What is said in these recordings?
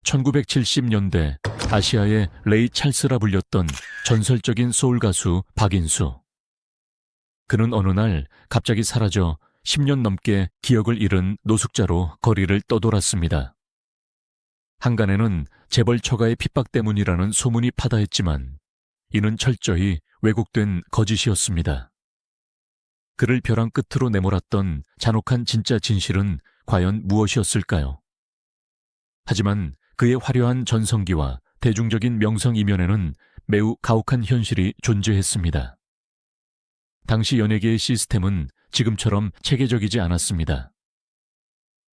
1970년대 아시아의 레이 찰스라 불렸던 전설적인 소울 가수 박인수. 그는 어느 날 갑자기 사라져 10년 넘게 기억을 잃은 노숙자로 거리를 떠돌았습니다. 한간에는 재벌 처가의 핍박 때문이라는 소문이 파다했지만 이는 철저히 왜곡된 거짓이었습니다. 그를 벼랑 끝으로 내몰았던 잔혹한 진짜 진실은 과연 무엇이었을까요? 하지만 그의 화려한 전성기와 대중적인 명성 이면에는 매우 가혹한 현실이 존재했습니다. 당시 연예계의 시스템은 지금처럼 체계적이지 않았습니다.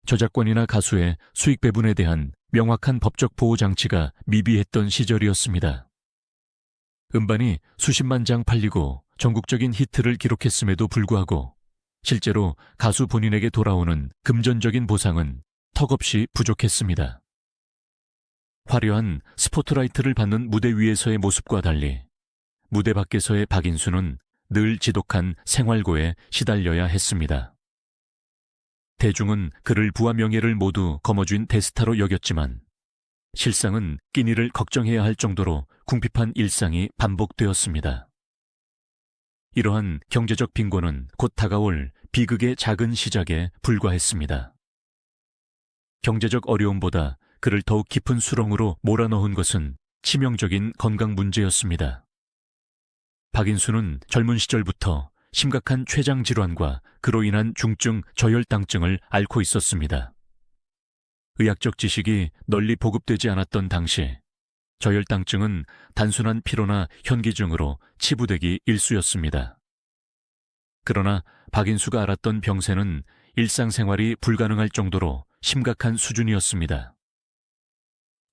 저작권이나 가수의 수익 배분에 대한 명확한 법적 보호 장치가 미비했던 시절이었습니다. 음반이 수십만 장 팔리고 전국적인 히트를 기록했음에도 불구하고 실제로 가수 본인에게 돌아오는 금전적인 보상은 턱없이 부족했습니다. 화려한 스포트라이트를 받는 무대 위에서의 모습과 달리 무대 밖에서의 박인수는 늘 지독한 생활고에 시달려야 했습니다. 대중은 그를 부와 명예를 모두 거머쥔 대스타로 여겼지만 실상은 끼니를 걱정해야 할 정도로 궁핍한 일상이 반복되었습니다. 이러한 경제적 빈곤은 곧 다가올 비극의 작은 시작에 불과했습니다. 경제적 어려움보다 그를 더욱 깊은 수렁으로 몰아넣은 것은 치명적인 건강 문제였습니다. 박인수는 젊은 시절부터 심각한 췌장 질환과 그로 인한 중증 저혈당증을 앓고 있었습니다. 의학적 지식이 널리 보급되지 않았던 당시 저혈당증은 단순한 피로나 현기증으로 치부되기 일쑤였습니다. 그러나 박인수가 앓았던 병세는 일상생활이 불가능할 정도로 심각한 수준이었습니다.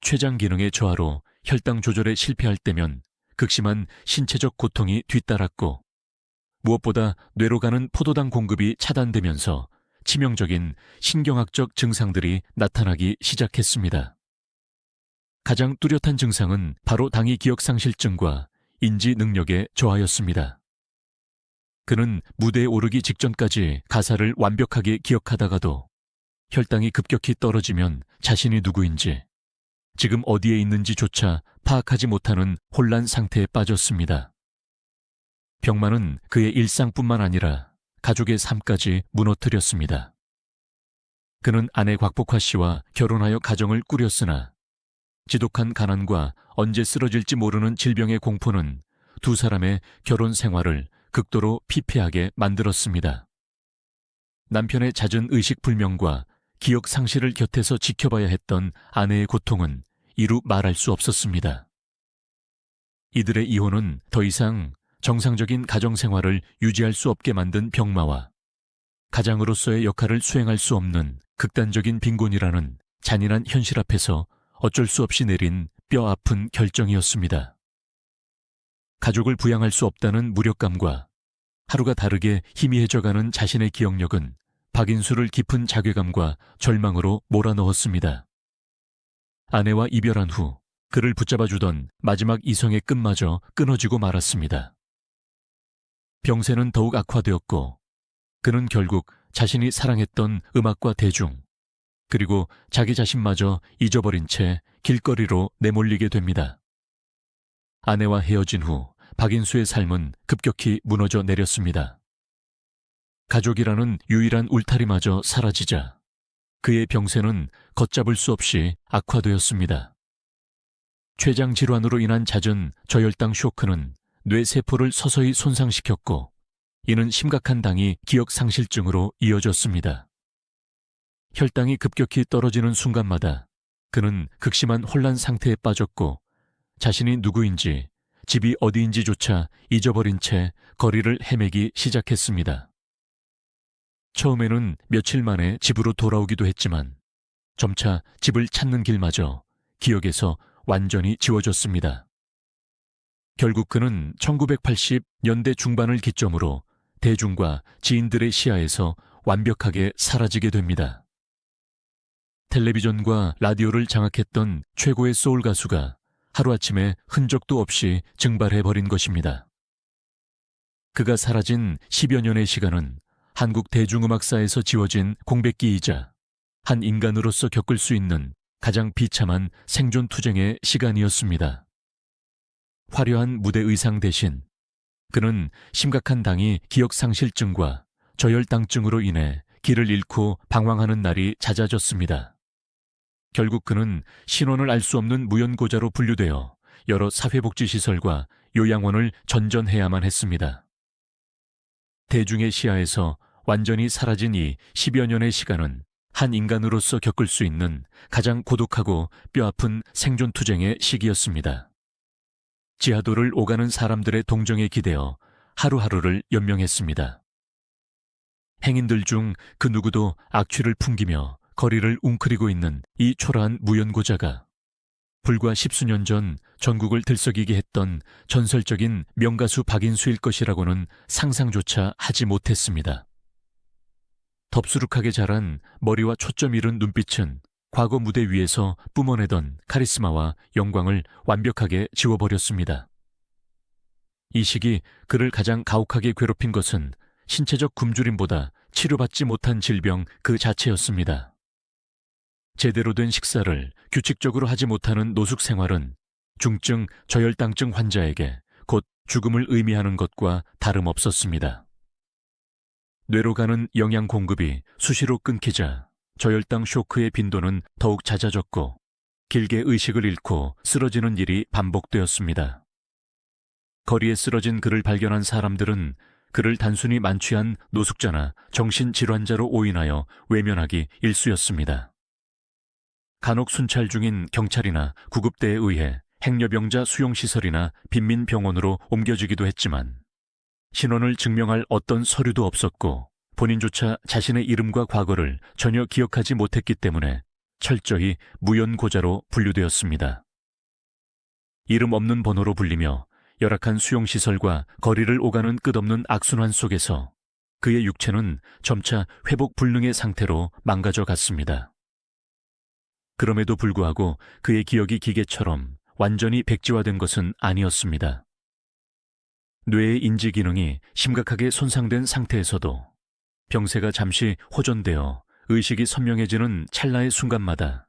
췌장 기능의 저하로 혈당 조절에 실패할 때면 극심한 신체적 고통이 뒤따랐고 무엇보다 뇌로 가는 포도당 공급이 차단되면서 치명적인 신경학적 증상들이 나타나기 시작했습니다. 가장 뚜렷한 증상은 바로 당위 기억상실증과 인지 능력의 저하였습니다. 그는 무대에 오르기 직전까지 가사를 완벽하게 기억하다가도 혈당이 급격히 떨어지면 자신이 누구인지, 지금 어디에 있는지조차 파악하지 못하는 혼란 상태에 빠졌습니다. 병만은 그의 일상뿐만 아니라 가족의 삶까지 무너뜨렸습니다. 그는 아내 곽복화 씨와 결혼하여 가정을 꾸렸으나 지독한 가난과 언제 쓰러질지 모르는 질병의 공포는 두 사람의 결혼 생활을 극도로 피폐하게 만들었습니다. 남편의 잦은 의식불명과 기억 상실을 곁에서 지켜봐야 했던 아내의 고통은 이루 말할 수 없었습니다. 이들의 이혼은 더 이상 정상적인 가정생활을 유지할 수 없게 만든 병마와 가장으로서의 역할을 수행할 수 없는 극단적인 빈곤이라는 잔인한 현실 앞에서 어쩔 수 없이 내린 뼈아픈 결정이었습니다. 가족을 부양할 수 없다는 무력감과 하루가 다르게 희미해져가는 자신의 기억력은 박인수를 깊은 자괴감과 절망으로 몰아넣었습니다. 아내와 이별한 후 그를 붙잡아주던 마지막 이성의 끈마저 끊어지고 말았습니다. 병세는 더욱 악화되었고 그는 결국 자신이 사랑했던 음악과 대중, 그리고 자기 자신마저 잊어버린 채 길거리로 내몰리게 됩니다. 아내와 헤어진 후 박인수의 삶은 급격히 무너져 내렸습니다. 가족이라는 유일한 울타리마저 사라지자 그의 병세는 걷잡을 수 없이 악화되었습니다. 췌장 질환으로 인한 잦은 저혈당 쇼크는 뇌세포를 서서히 손상시켰고 이는 심각한 당위 기억상실증으로 이어졌습니다. 혈당이 급격히 떨어지는 순간마다 그는 극심한 혼란 상태에 빠졌고 자신이 누구인지, 집이 어디인지조차 잊어버린 채 거리를 헤매기 시작했습니다. 처음에는 며칠 만에 집으로 돌아오기도 했지만 점차 집을 찾는 길마저 기억에서 완전히 지워졌습니다. 결국 그는 1980년대 중반을 기점으로 대중과 지인들의 시야에서 완벽하게 사라지게 됩니다. 텔레비전과 라디오를 장악했던 최고의 소울 가수가 하루아침에 흔적도 없이 증발해버린 것입니다. 그가 사라진 10여 년의 시간은 한국 대중음악사에서 지워진 공백기이자 한 인간으로서 겪을 수 있는 가장 비참한 생존 투쟁의 시간이었습니다. 화려한 무대 의상 대신 그는 심각한 당이 기억상실증과 저혈당증으로 인해 길을 잃고 방황하는 날이 잦아졌습니다. 결국 그는 신원을 알 수 없는 무연고자로 분류되어 여러 사회복지시설과 요양원을 전전해야만 했습니다. 대중의 시야에서 완전히 사라진 이 10여 년의 시간은 한 인간으로서 겪을 수 있는 가장 고독하고 뼈아픈 생존투쟁의 시기였습니다. 지하도를 오가는 사람들의 동정에 기대어 하루하루를 연명했습니다. 행인들 중 그 누구도 악취를 풍기며 거리를 웅크리고 있는 이 초라한 무연고자가 불과 10수년 전 전국을 들썩이게 했던 전설적인 명가수 박인수일 것이라고는 상상조차 하지 못했습니다. 덥수룩하게 자란 머리와 초점 잃은 눈빛은 과거 무대 위에서 뿜어내던 카리스마와 영광을 완벽하게 지워버렸습니다. 이 시기 그를 가장 가혹하게 괴롭힌 것은 신체적 굶주림보다 치료받지 못한 질병 그 자체였습니다. 제대로 된 식사를 규칙적으로 하지 못하는 노숙 생활은 중증 저혈당증 환자에게 곧 죽음을 의미하는 것과 다름없었습니다. 뇌로 가는 영양 공급이 수시로 끊기자 저혈당 쇼크의 빈도는 더욱 잦아졌고 길게 의식을 잃고 쓰러지는 일이 반복되었습니다. 거리에 쓰러진 그를 발견한 사람들은 그를 단순히 만취한 노숙자나 정신질환자로 오인하여 외면하기 일쑤였습니다. 간혹 순찰 중인 경찰이나 구급대에 의해 행여병자 수용시설이나 빈민병원으로 옮겨지기도 했지만 신원을 증명할 어떤 서류도 없었고 본인조차 자신의 이름과 과거를 전혀 기억하지 못했기 때문에 철저히 무연고자로 분류되었습니다. 이름 없는 번호로 불리며 열악한 수용시설과 거리를 오가는 끝없는 악순환 속에서 그의 육체는 점차 회복 불능의 상태로 망가져 갔습니다. 그럼에도 불구하고 그의 기억이 기계처럼 완전히 백지화된 것은 아니었습니다. 뇌의 인지 기능이 심각하게 손상된 상태에서도 병세가 잠시 호전되어 의식이 선명해지는 찰나의 순간마다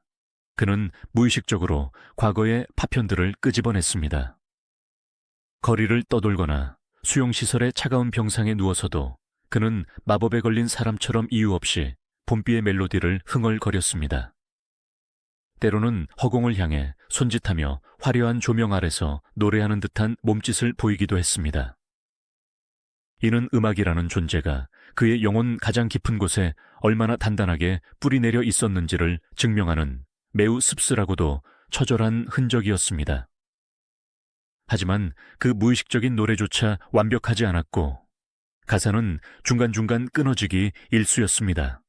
그는 무의식적으로 과거의 파편들을 끄집어냈습니다. 거리를 떠돌거나 수용시설의 차가운 병상에 누워서도 그는 마법에 걸린 사람처럼 이유 없이 봄비의 멜로디를 흥얼거렸습니다. 때로는 허공을 향해 손짓하며 화려한 조명 아래서 노래하는 듯한 몸짓을 보이기도 했습니다. 이는 음악이라는 존재가 그의 영혼 가장 깊은 곳에 얼마나 단단하게 뿌리내려 있었는지를 증명하는 매우 씁쓸하고도 처절한 흔적이었습니다. 하지만 그 무의식적인 노래조차 완벽하지 않았고 가사는 중간중간 끊어지기 일쑤였습니다.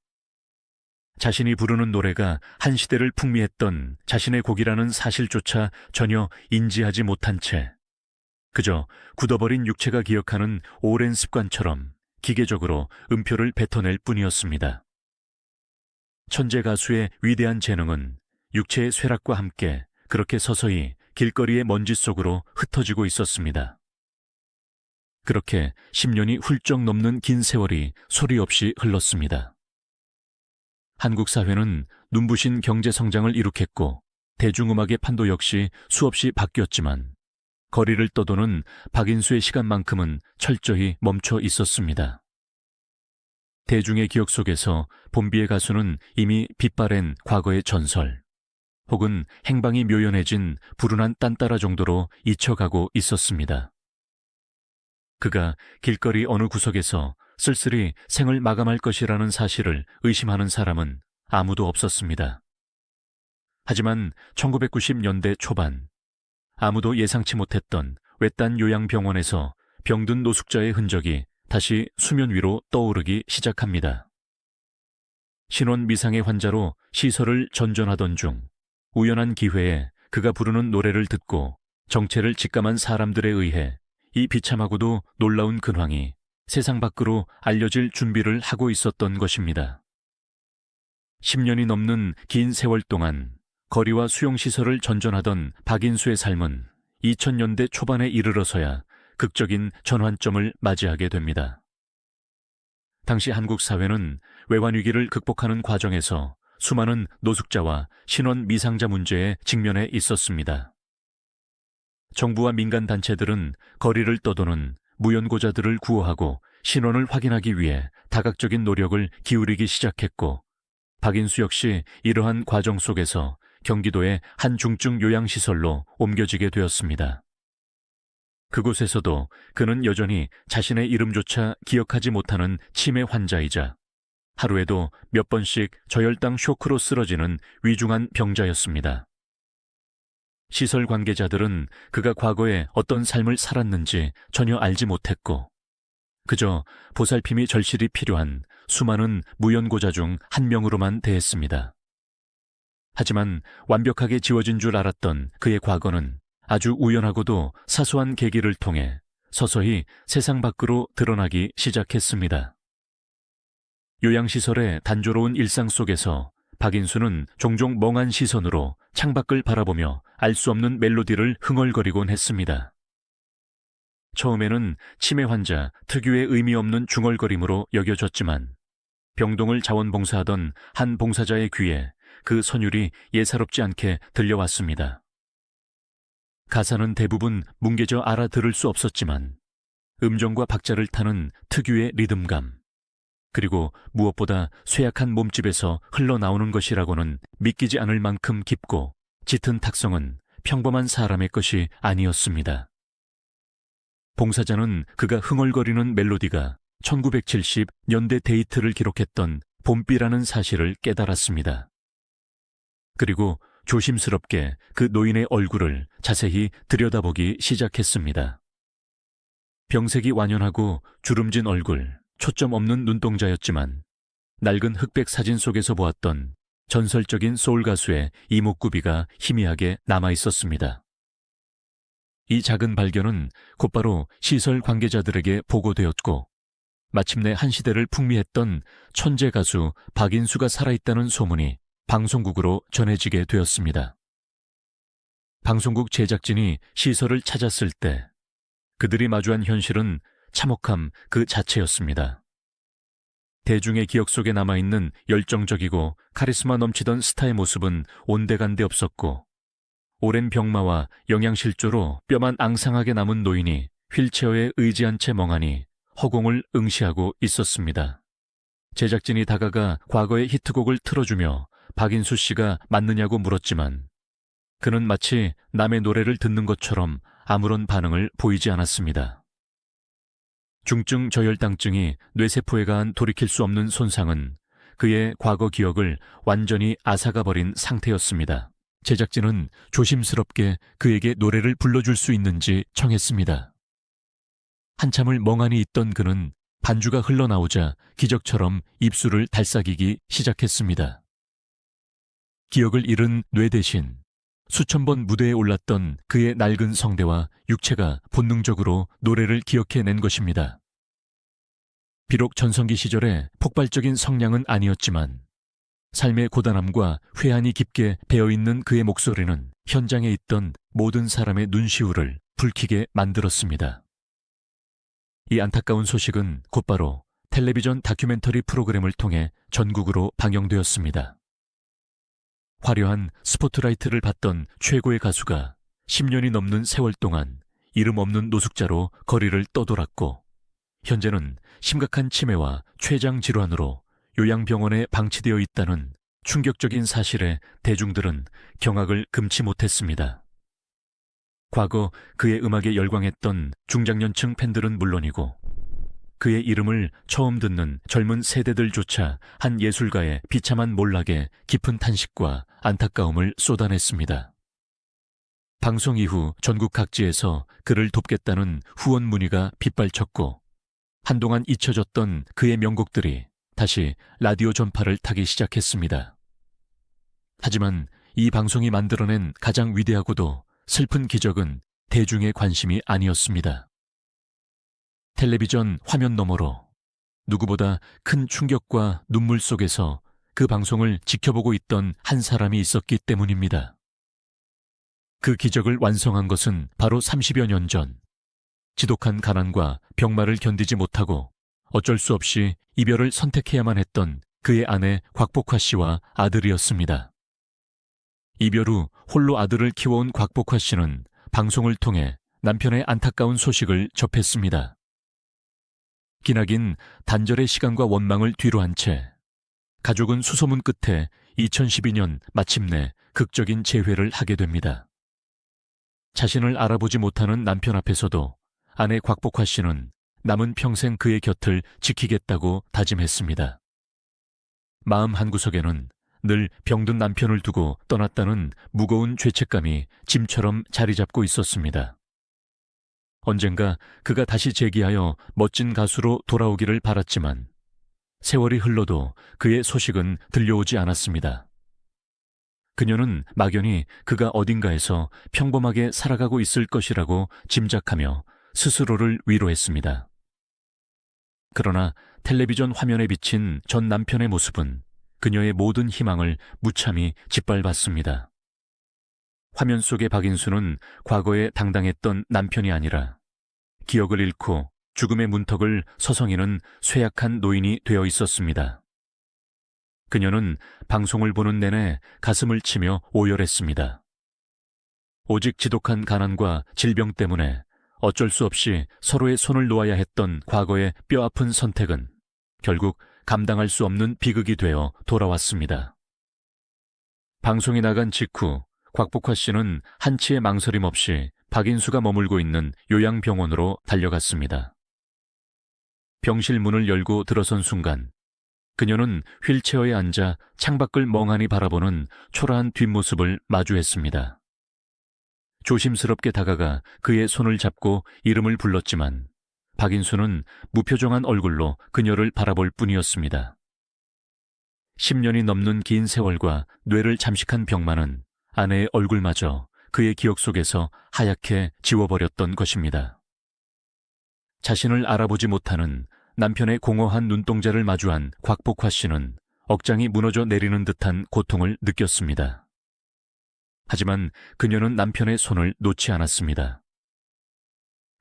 자신이 부르는 노래가 한 시대를 풍미했던 자신의 곡이라는 사실조차 전혀 인지하지 못한 채 그저 굳어버린 육체가 기억하는 오랜 습관처럼 기계적으로 음표를 뱉어낼 뿐이었습니다. 천재 가수의 위대한 재능은 육체의 쇠락과 함께 그렇게 서서히 길거리의 먼지 속으로 흩어지고 있었습니다. 그렇게 10년이 훌쩍 넘는 긴 세월이 소리 없이 흘렀습니다. 한국 사회는 눈부신 경제 성장을 이룩했고 대중음악의 판도 역시 수없이 바뀌었지만 거리를 떠도는 박인수의 시간만큼은 철저히 멈춰 있었습니다. 대중의 기억 속에서 봄비의 가수는 이미 빛바랜 과거의 전설 혹은 행방이 묘연해진 불운한 딴따라 정도로 잊혀가고 있었습니다. 그가 길거리 어느 구석에서 쓸쓸히 생을 마감할 것이라는 사실을 의심하는 사람은 아무도 없었습니다. 하지만 1990년대 초반 아무도 예상치 못했던 외딴 요양병원에서 병든 노숙자의 흔적이 다시 수면 위로 떠오르기 시작합니다. 신원 미상의 환자로 시설을 전전하던 중 우연한 기회에 그가 부르는 노래를 듣고 정체를 직감한 사람들에 의해 이 비참하고도 놀라운 근황이 세상 밖으로 알려질 준비를 하고 있었던 것입니다. 10년이 넘는 긴 세월 동안 거리와 수용시설을 전전하던 박인수의 삶은 2000년대 초반에 이르러서야 극적인 전환점을 맞이하게 됩니다. 당시 한국 사회는 외환위기를 극복하는 과정에서 수많은 노숙자와 신원 미상자 문제에 직면해 있었습니다. 정부와 민간 단체들은 거리를 떠도는 무연고자들을 구호하고 신원을 확인하기 위해 다각적인 노력을 기울이기 시작했고, 박인수 역시 이러한 과정 속에서 경기도의 한 중증 요양시설로 옮겨지게 되었습니다. 그곳에서도 그는 여전히 자신의 이름조차 기억하지 못하는 치매 환자이자 하루에도 몇 번씩 저혈당 쇼크로 쓰러지는 위중한 병자였습니다. 시설 관계자들은 그가 과거에 어떤 삶을 살았는지 전혀 알지 못했고, 그저 보살핌이 절실히 필요한 수많은 무연고자 중 한 명으로만 대했습니다. 하지만 완벽하게 지워진 줄 알았던 그의 과거는 아주 우연하고도 사소한 계기를 통해 서서히 세상 밖으로 드러나기 시작했습니다. 요양시설의 단조로운 일상 속에서 박인수는 종종 멍한 시선으로 창밖을 바라보며 알 수 없는 멜로디를 흥얼거리곤 했습니다. 처음에는 치매 환자 특유의 의미 없는 중얼거림으로 여겨졌지만 병동을 자원봉사하던 한 봉사자의 귀에 그 선율이 예사롭지 않게 들려왔습니다. 가사는 대부분 뭉개져 알아들을 수 없었지만 음정과 박자를 타는 특유의 리듬감, 그리고 무엇보다 쇠약한 몸집에서 흘러나오는 것이라고는 믿기지 않을 만큼 깊고 짙은 탁성은 평범한 사람의 것이 아니었습니다. 봉사자는 그가 흥얼거리는 멜로디가 1970년대 데이트를 기록했던 봄비라는 사실을 깨달았습니다. 그리고 조심스럽게 그 노인의 얼굴을 자세히 들여다보기 시작했습니다. 병색이 완연하고 주름진 얼굴, 초점 없는 눈동자였지만 낡은 흑백 사진 속에서 보았던 전설적인 소울 가수의 이목구비가 희미하게 남아있었습니다. 이 작은 발견은 곧바로 시설 관계자들에게 보고되었고, 마침내 한 시대를 풍미했던 천재 가수 박인수가 살아있다는 소문이 방송국으로 전해지게 되었습니다. 방송국 제작진이 시설을 찾았을 때 그들이 마주한 현실은 참혹함 그 자체였습니다. 대중의 기억 속에 남아있는 열정적이고 카리스마 넘치던 스타의 모습은 온데간데 없었고, 오랜 병마와 영양실조로 뼈만 앙상하게 남은 노인이 휠체어에 의지한 채 멍하니 허공을 응시하고 있었습니다. 제작진이 다가가 과거의 히트곡을 틀어주며 박인수 씨가 맞느냐고 물었지만 그는 마치 남의 노래를 듣는 것처럼 아무런 반응을 보이지 않았습니다. 중증 저혈당증이 뇌세포에 가한 돌이킬 수 없는 손상은 그의 과거 기억을 완전히 앗아가버린 상태였습니다. 제작진은 조심스럽게 그에게 노래를 불러줄 수 있는지 청했습니다. 한참을 멍하니 있던 그는 반주가 흘러나오자 기적처럼 입술을 달싹이기 시작했습니다. 기억을 잃은 뇌 대신 수천 번 무대에 올랐던 그의 낡은 성대와 육체가 본능적으로 노래를 기억해낸 것입니다. 비록 전성기 시절에 폭발적인 성량은 아니었지만 삶의 고단함과 회한이 깊게 배어있는 그의 목소리는 현장에 있던 모든 사람의 눈시울을 붉히게 만들었습니다. 이 안타까운 소식은 곧바로 텔레비전 다큐멘터리 프로그램을 통해 전국으로 방영되었습니다. 화려한 스포트라이트를 받던 최고의 가수가 10년이 넘는 세월 동안 이름 없는 노숙자로 거리를 떠돌았고, 현재는 심각한 치매와 췌장 질환으로 요양병원에 방치되어 있다는 충격적인 사실에 대중들은 경악을 금치 못했습니다. 과거 그의 음악에 열광했던 중장년층 팬들은 물론이고 그의 이름을 처음 듣는 젊은 세대들조차 한 예술가의 비참한 몰락에 깊은 탄식과 안타까움을 쏟아냈습니다. 방송 이후 전국 각지에서 그를 돕겠다는 후원 문의가 빗발쳤고, 한동안 잊혀졌던 그의 명곡들이 다시 라디오 전파를 타기 시작했습니다. 하지만 이 방송이 만들어낸 가장 위대하고도 슬픈 기적은 대중의 관심이 아니었습니다. 텔레비전 화면 너머로 누구보다 큰 충격과 눈물 속에서 그 방송을 지켜보고 있던 한 사람이 있었기 때문입니다. 그 기적을 완성한 것은 바로 30여 년 전, 지독한 가난과 병마를 견디지 못하고 어쩔 수 없이 이별을 선택해야만 했던 그의 아내 곽복화 씨와 아들이었습니다. 이별 후 홀로 아들을 키워온 곽복화 씨는 방송을 통해 남편의 안타까운 소식을 접했습니다. 기나긴 단절의 시간과 원망을 뒤로한 채 가족은 수소문 끝에 2012년 마침내 극적인 재회를 하게 됩니다. 자신을 알아보지 못하는 남편 앞에서도 아내 곽복화 씨는 남은 평생 그의 곁을 지키겠다고 다짐했습니다. 마음 한구석에는 늘 병든 남편을 두고 떠났다는 무거운 죄책감이 짐처럼 자리 잡고 있었습니다. 언젠가 그가 다시 재기하여 멋진 가수로 돌아오기를 바랐지만 세월이 흘러도 그의 소식은 들려오지 않았습니다. 그녀는 막연히 그가 어딘가에서 평범하게 살아가고 있을 것이라고 짐작하며 스스로를 위로했습니다. 그러나 텔레비전 화면에 비친 전 남편의 모습은 그녀의 모든 희망을 무참히 짓밟았습니다. 화면 속의 박인수는 과거에 당당했던 남편이 아니라 기억을 잃고 죽음의 문턱을 서성이는 쇠약한 노인이 되어 있었습니다. 그녀는 방송을 보는 내내 가슴을 치며 오열했습니다. 오직 지독한 가난과 질병 때문에 어쩔 수 없이 서로의 손을 놓아야 했던 과거의 뼈아픈 선택은 결국 감당할 수 없는 비극이 되어 돌아왔습니다. 방송이 나간 직후 곽복화 씨는 한치의 망설임 없이 박인수가 머물고 있는 요양병원으로 달려갔습니다. 병실 문을 열고 들어선 순간 그녀는 휠체어에 앉아 창밖을 멍하니 바라보는 초라한 뒷모습을 마주했습니다. 조심스럽게 다가가 그의 손을 잡고 이름을 불렀지만 박인수는 무표정한 얼굴로 그녀를 바라볼 뿐이었습니다. 10년이 넘는 긴 세월과 뇌를 잠식한 병만은 아내의 얼굴마저 그의 기억 속에서 하얗게 지워버렸던 것입니다. 자신을 알아보지 못하는 남편의 공허한 눈동자를 마주한 곽복화 씨는 억장이 무너져 내리는 듯한 고통을 느꼈습니다. 하지만 그녀는 남편의 손을 놓지 않았습니다.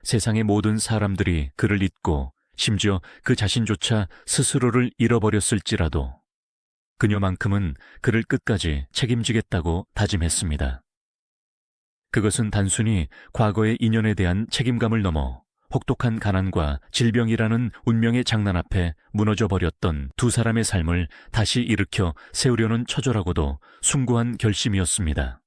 세상의 모든 사람들이 그를 잊고 심지어 그 자신조차 스스로를 잃어버렸을지라도 그녀만큼은 그를 끝까지 책임지겠다고 다짐했습니다. 그것은 단순히 과거의 인연에 대한 책임감을 넘어 혹독한 가난과 질병이라는 운명의 장난 앞에 무너져버렸던 두 사람의 삶을 다시 일으켜 세우려는 처절하고도 숭고한 결심이었습니다.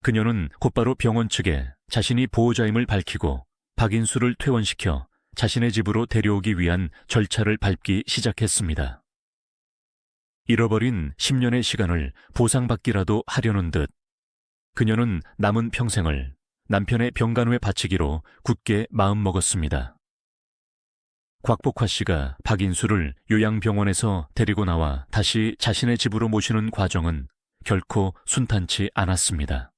그녀는 곧바로 병원 측에 자신이 보호자임을 밝히고 박인수를 퇴원시켜 자신의 집으로 데려오기 위한 절차를 밟기 시작했습니다. 잃어버린 10년의 시간을 보상받기라도 하려는 듯 그녀는 남은 평생을 남편의 병간호에 바치기로 굳게 마음먹었습니다. 곽복화 씨가 박인수를 요양병원에서 데리고 나와 다시 자신의 집으로 모시는 과정은 결코 순탄치 않았습니다.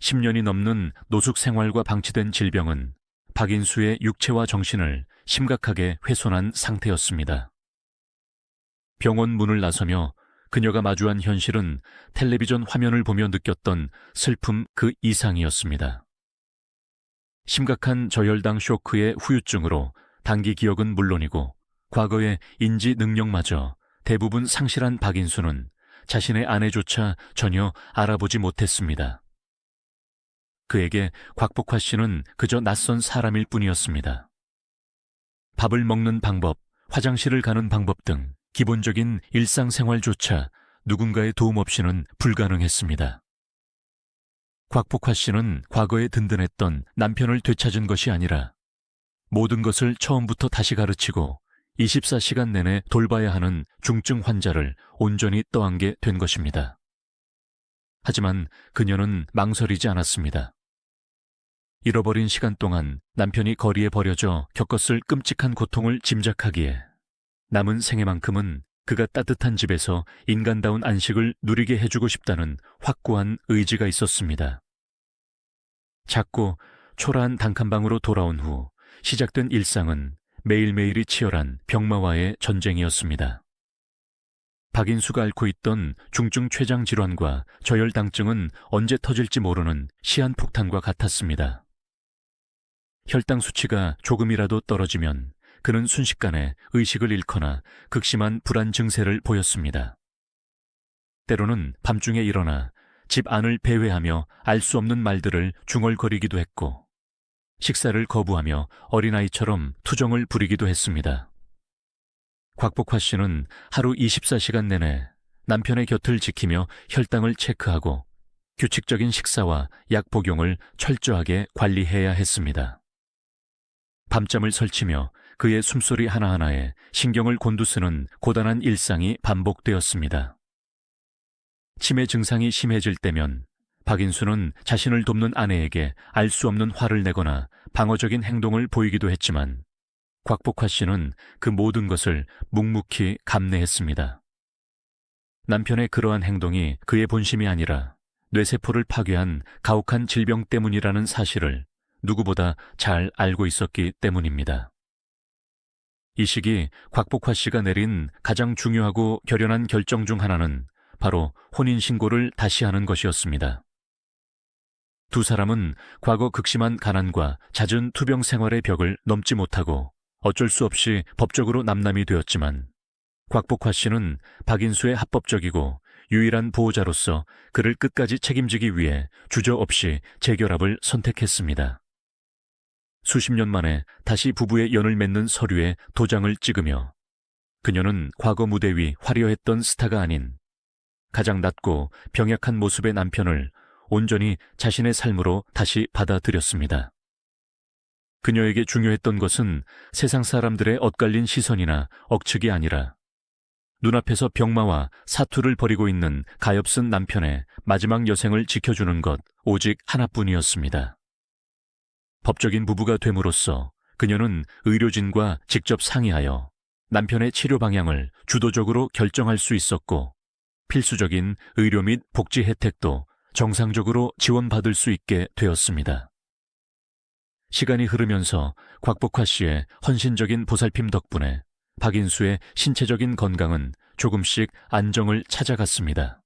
10년이 넘는 노숙 생활과 방치된 질병은 박인수의 육체와 정신을 심각하게 훼손한 상태였습니다. 병원 문을 나서며 그녀가 마주한 현실은 텔레비전 화면을 보며 느꼈던 슬픔 그 이상이었습니다. 심각한 저혈당 쇼크의 후유증으로 단기 기억은 물론이고 과거의 인지 능력마저 대부분 상실한 박인수는 자신의 아내조차 전혀 알아보지 못했습니다. 그에게 곽복화 씨는 그저 낯선 사람일 뿐이었습니다. 밥을 먹는 방법, 화장실을 가는 방법 등 기본적인 일상생활조차 누군가의 도움 없이는 불가능했습니다. 곽복화 씨는 과거에 든든했던 남편을 되찾은 것이 아니라 모든 것을 처음부터 다시 가르치고 24시간 내내 돌봐야 하는 중증 환자를 온전히 떠안게 된 것입니다. 하지만 그녀는 망설이지 않았습니다. 잃어버린 시간 동안 남편이 거리에 버려져 겪었을 끔찍한 고통을 짐작하기에 남은 생애만큼은 그가 따뜻한 집에서 인간다운 안식을 누리게 해주고 싶다는 확고한 의지가 있었습니다. 작고 초라한 단칸방으로 돌아온 후 시작된 일상은 매일매일이 치열한 병마와의 전쟁이었습니다. 박인수가 앓고 있던 중증 췌장 질환과 저혈당증은 언제 터질지 모르는 시한폭탄과 같았습니다. 혈당 수치가 조금이라도 떨어지면 그는 순식간에 의식을 잃거나 극심한 불안 증세를 보였습니다. 때로는 밤중에 일어나 집 안을 배회하며 알 수 없는 말들을 중얼거리기도 했고, 식사를 거부하며 어린아이처럼 투정을 부리기도 했습니다. 곽복화 씨는 하루 24시간 내내 남편의 곁을 지키며 혈당을 체크하고 규칙적인 식사와 약 복용을 철저하게 관리해야 했습니다. 밤잠을 설치며 그의 숨소리 하나하나에 신경을 곤두쓰는 고단한 일상이 반복되었습니다. 치매 증상이 심해질 때면 박인수는 자신을 돕는 아내에게 알 수 없는 화를 내거나 방어적인 행동을 보이기도 했지만, 곽복화 씨는 그 모든 것을 묵묵히 감내했습니다. 남편의 그러한 행동이 그의 본심이 아니라 뇌세포를 파괴한 가혹한 질병 때문이라는 사실을 누구보다 잘 알고 있었기 때문입니다. 이 시기 곽복화 씨가 내린 가장 중요하고 결연한 결정 중 하나는 바로 혼인신고를 다시 하는 것이었습니다. 두 사람은 과거 극심한 가난과 잦은 투병 생활의 벽을 넘지 못하고 어쩔 수 없이 법적으로 남남이 되었지만, 곽복화 씨는 박인수의 합법적이고 유일한 보호자로서 그를 끝까지 책임지기 위해 주저없이 재결합을 선택했습니다. 수십 년 만에 다시 부부의 연을 맺는 서류에 도장을 찍으며 그녀는 과거 무대 위 화려했던 스타가 아닌 가장 낮고 병약한 모습의 남편을 온전히 자신의 삶으로 다시 받아들였습니다. 그녀에게 중요했던 것은 세상 사람들의 엇갈린 시선이나 억측이 아니라 눈앞에서 병마와 사투를 벌이고 있는 가엾은 남편의 마지막 여생을 지켜주는 것 오직 하나뿐이었습니다. 법적인 부부가 됨으로써 그녀는 의료진과 직접 상의하여 남편의 치료 방향을 주도적으로 결정할 수 있었고, 필수적인 의료 및 복지 혜택도 정상적으로 지원받을 수 있게 되었습니다. 시간이 흐르면서 곽복화 씨의 헌신적인 보살핌 덕분에 박인수의 신체적인 건강은 조금씩 안정을 찾아갔습니다.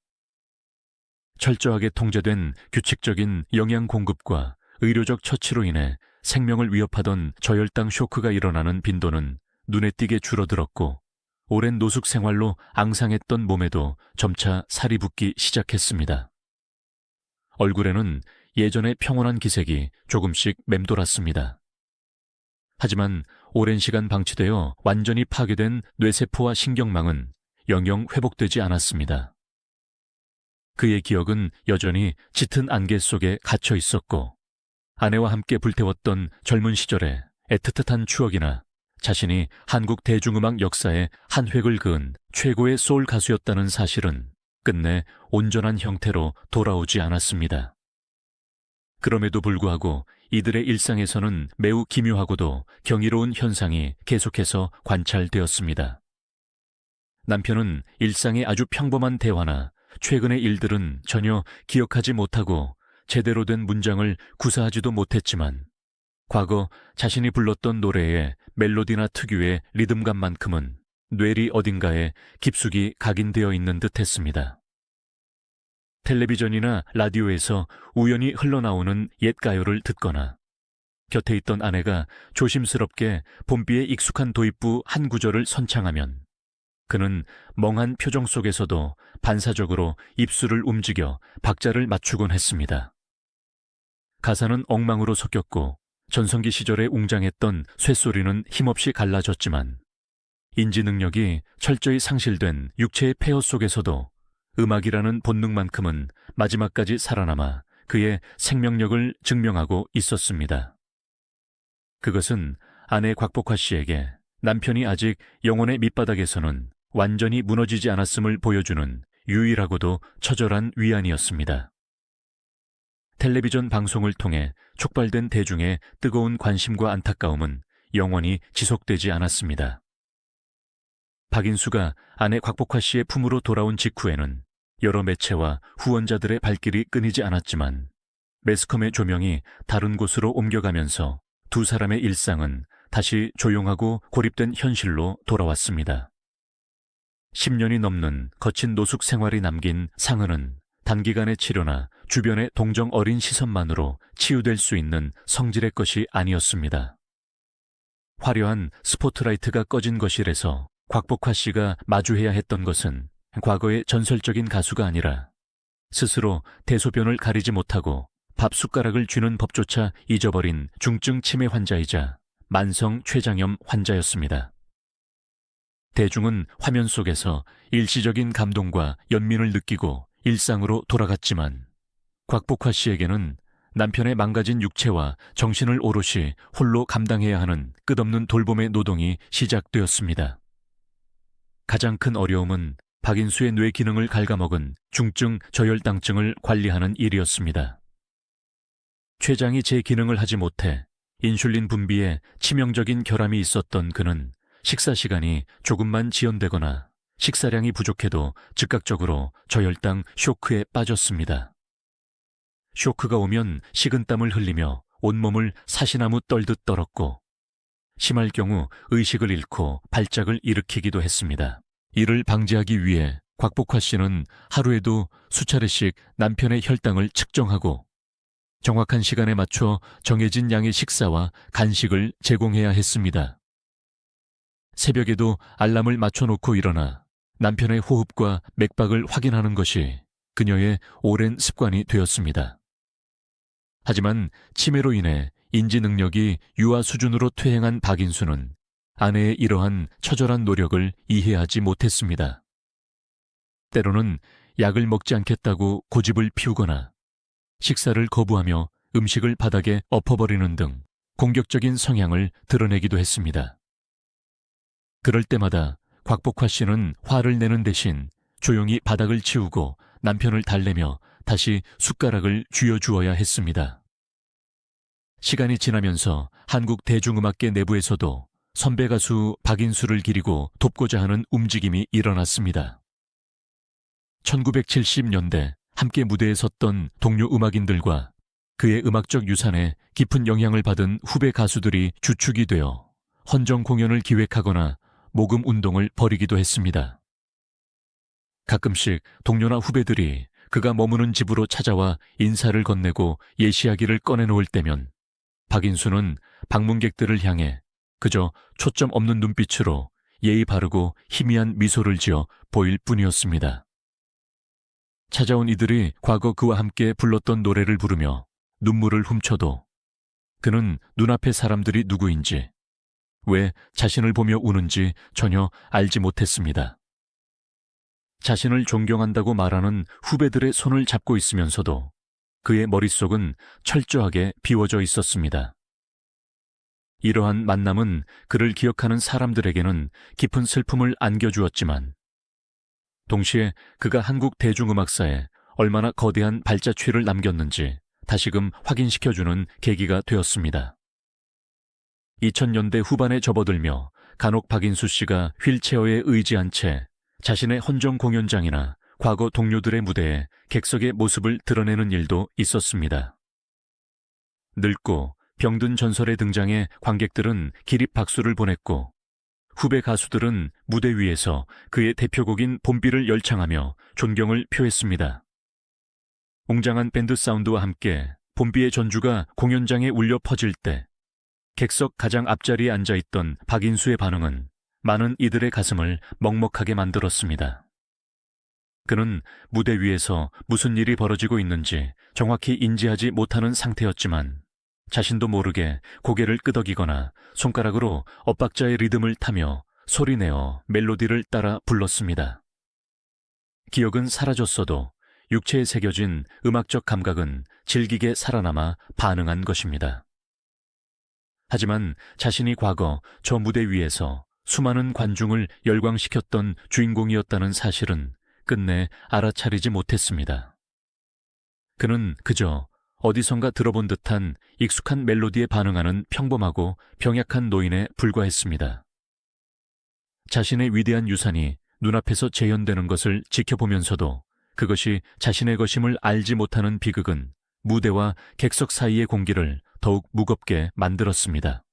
철저하게 통제된 규칙적인 영양 공급과 의료적 처치로 인해 생명을 위협하던 저혈당 쇼크가 일어나는 빈도는 눈에 띄게 줄어들었고, 오랜 노숙 생활로 앙상했던 몸에도 점차 살이 붙기 시작했습니다. 얼굴에는 예전의 평온한 기색이 조금씩 맴돌았습니다. 하지만 오랜 시간 방치되어 완전히 파괴된 뇌세포와 신경망은 영영 회복되지 않았습니다. 그의 기억은 여전히 짙은 안개 속에 갇혀 있었고, 아내와 함께 불태웠던 젊은 시절의 애틋한 추억이나 자신이 한국 대중음악 역사에 한 획을 그은 최고의 소울 가수였다는 사실은 끝내 온전한 형태로 돌아오지 않았습니다. 그럼에도 불구하고 이들의 일상에서는 매우 기묘하고도 경이로운 현상이 계속해서 관찰되었습니다. 남편은 일상의 아주 평범한 대화나 최근의 일들은 전혀 기억하지 못하고 제대로 된 문장을 구사하지도 못했지만, 과거 자신이 불렀던 노래의 멜로디나 특유의 리듬감만큼은 뇌리 어딘가에 깊숙이 각인되어 있는 듯 했습니다. 텔레비전이나 라디오에서 우연히 흘러나오는 옛 가요를 듣거나 곁에 있던 아내가 조심스럽게 봄비에 익숙한 도입부 한 구절을 선창하면 그는 멍한 표정 속에서도 반사적으로 입술을 움직여 박자를 맞추곤 했습니다. 가사는 엉망으로 섞였고 전성기 시절에 웅장했던 쇳소리는 힘없이 갈라졌지만, 인지 능력이 철저히 상실된 육체의 폐허 속에서도 음악이라는 본능만큼은 마지막까지 살아남아 그의 생명력을 증명하고 있었습니다. 그것은 아내 곽복화 씨에게 남편이 아직 영혼의 밑바닥에서는 완전히 무너지지 않았음을 보여주는 유일하고도 처절한 위안이었습니다. 텔레비전 방송을 통해 촉발된 대중의 뜨거운 관심과 안타까움은 영원히 지속되지 않았습니다. 박인수가 아내 곽복화 씨의 품으로 돌아온 직후에는 여러 매체와 후원자들의 발길이 끊이지 않았지만, 매스컴의 조명이 다른 곳으로 옮겨가면서 두 사람의 일상은 다시 조용하고 고립된 현실로 돌아왔습니다. 10년이 넘는 거친 노숙 생활이 남긴 상흔은 단기간의 치료나 주변의 동정 어린 시선만으로 치유될 수 있는 성질의 것이 아니었습니다. 화려한 스포트라이트가 꺼진 거실에서 곽복화 씨가 마주해야 했던 것은 과거의 전설적인 가수가 아니라 스스로 대소변을 가리지 못하고 밥 숟가락을 쥐는 법조차 잊어버린 중증 치매 환자이자 만성 췌장염 환자였습니다. 대중은 화면 속에서 일시적인 감동과 연민을 느끼고 일상으로 돌아갔지만 곽복화 씨에게는 남편의 망가진 육체와 정신을 오롯이 홀로 감당해야 하는 끝없는 돌봄의 노동이 시작되었습니다. 가장 큰 어려움은 박인수의 뇌 기능을 갉아먹은 중증 저혈당증을 관리하는 일이었습니다. 췌장이 제 기능을 하지 못해 인슐린 분비에 치명적인 결함이 있었던 그는 식사 시간이 조금만 지연되거나 식사량이 부족해도 즉각적으로 저혈당 쇼크에 빠졌습니다. 쇼크가 오면 식은땀을 흘리며 온몸을 사시나무 떨듯 떨었고 심할 경우 의식을 잃고 발작을 일으키기도 했습니다. 이를 방지하기 위해 곽복화 씨는 하루에도 수차례씩 남편의 혈당을 측정하고 정확한 시간에 맞춰 정해진 양의 식사와 간식을 제공해야 했습니다. 새벽에도 알람을 맞춰놓고 일어나 남편의 호흡과 맥박을 확인하는 것이 그녀의 오랜 습관이 되었습니다. 하지만 치매로 인해 인지 능력이 유아 수준으로 퇴행한 박인수는 아내의 이러한 처절한 노력을 이해하지 못했습니다. 때로는 약을 먹지 않겠다고 고집을 피우거나 식사를 거부하며 음식을 바닥에 엎어버리는 등 공격적인 성향을 드러내기도 했습니다. 그럴 때마다 곽복화 씨는 화를 내는 대신 조용히 바닥을 치우고 남편을 달래며 다시 숟가락을 쥐어주어야 했습니다. 시간이 지나면서 한국 대중음악계 내부에서도 선배 가수 박인수를 기리고 돕고자 하는 움직임이 일어났습니다. 1970년대 함께 무대에 섰던 동료 음악인들과 그의 음악적 유산에 깊은 영향을 받은 후배 가수들이 주축이 되어 헌정 공연을 기획하거나 모금 운동을 벌이기도 했습니다. 가끔씩 동료나 후배들이 그가 머무는 집으로 찾아와 인사를 건네고 예시하기를 꺼내놓을 때면 박인수는 방문객들을 향해 그저 초점 없는 눈빛으로 예의 바르고 희미한 미소를 지어 보일 뿐이었습니다. 찾아온 이들이 과거 그와 함께 불렀던 노래를 부르며 눈물을 훔쳐도 그는 눈앞의 사람들이 누구인지, 왜 자신을 보며 우는지 전혀 알지 못했습니다. 자신을 존경한다고 말하는 후배들의 손을 잡고 있으면서도 그의 머릿속은 철저하게 비워져 있었습니다. 이러한 만남은 그를 기억하는 사람들에게는 깊은 슬픔을 안겨주었지만 동시에 그가 한국 대중음악사에 얼마나 거대한 발자취를 남겼는지 다시금 확인시켜주는 계기가 되었습니다. 2000년대 후반에 접어들며 간혹 박인수 씨가 휠체어에 의지한 채 자신의 헌정 공연장이나 과거 동료들의 무대에 객석의 모습을 드러내는 일도 있었습니다. 늙고 병든 전설에 등장해 관객들은 기립 박수를 보냈고 후배 가수들은 무대 위에서 그의 대표곡인 봄비를 열창하며 존경을 표했습니다. 웅장한 밴드 사운드와 함께 봄비의 전주가 공연장에 울려 퍼질 때 객석 가장 앞자리에 앉아있던 박인수의 반응은 많은 이들의 가슴을 먹먹하게 만들었습니다. 그는 무대 위에서 무슨 일이 벌어지고 있는지 정확히 인지하지 못하는 상태였지만 자신도 모르게 고개를 끄덕이거나 손가락으로 엇박자의 리듬을 타며 소리내어 멜로디를 따라 불렀습니다. 기억은 사라졌어도 육체에 새겨진 음악적 감각은 질기게 살아남아 반응한 것입니다. 하지만 자신이 과거 저 무대 위에서 수많은 관중을 열광시켰던 주인공이었다는 사실은 끝내 알아차리지 못했습니다. 그는 그저 어디선가 들어본 듯한 익숙한 멜로디에 반응하는 평범하고 병약한 노인에 불과했습니다. 자신의 위대한 유산이 눈앞에서 재현되는 것을 지켜보면서도 그것이 자신의 것임을 알지 못하는 비극은 무대와 객석 사이의 공기를 더욱 무겁게 만들었습니다.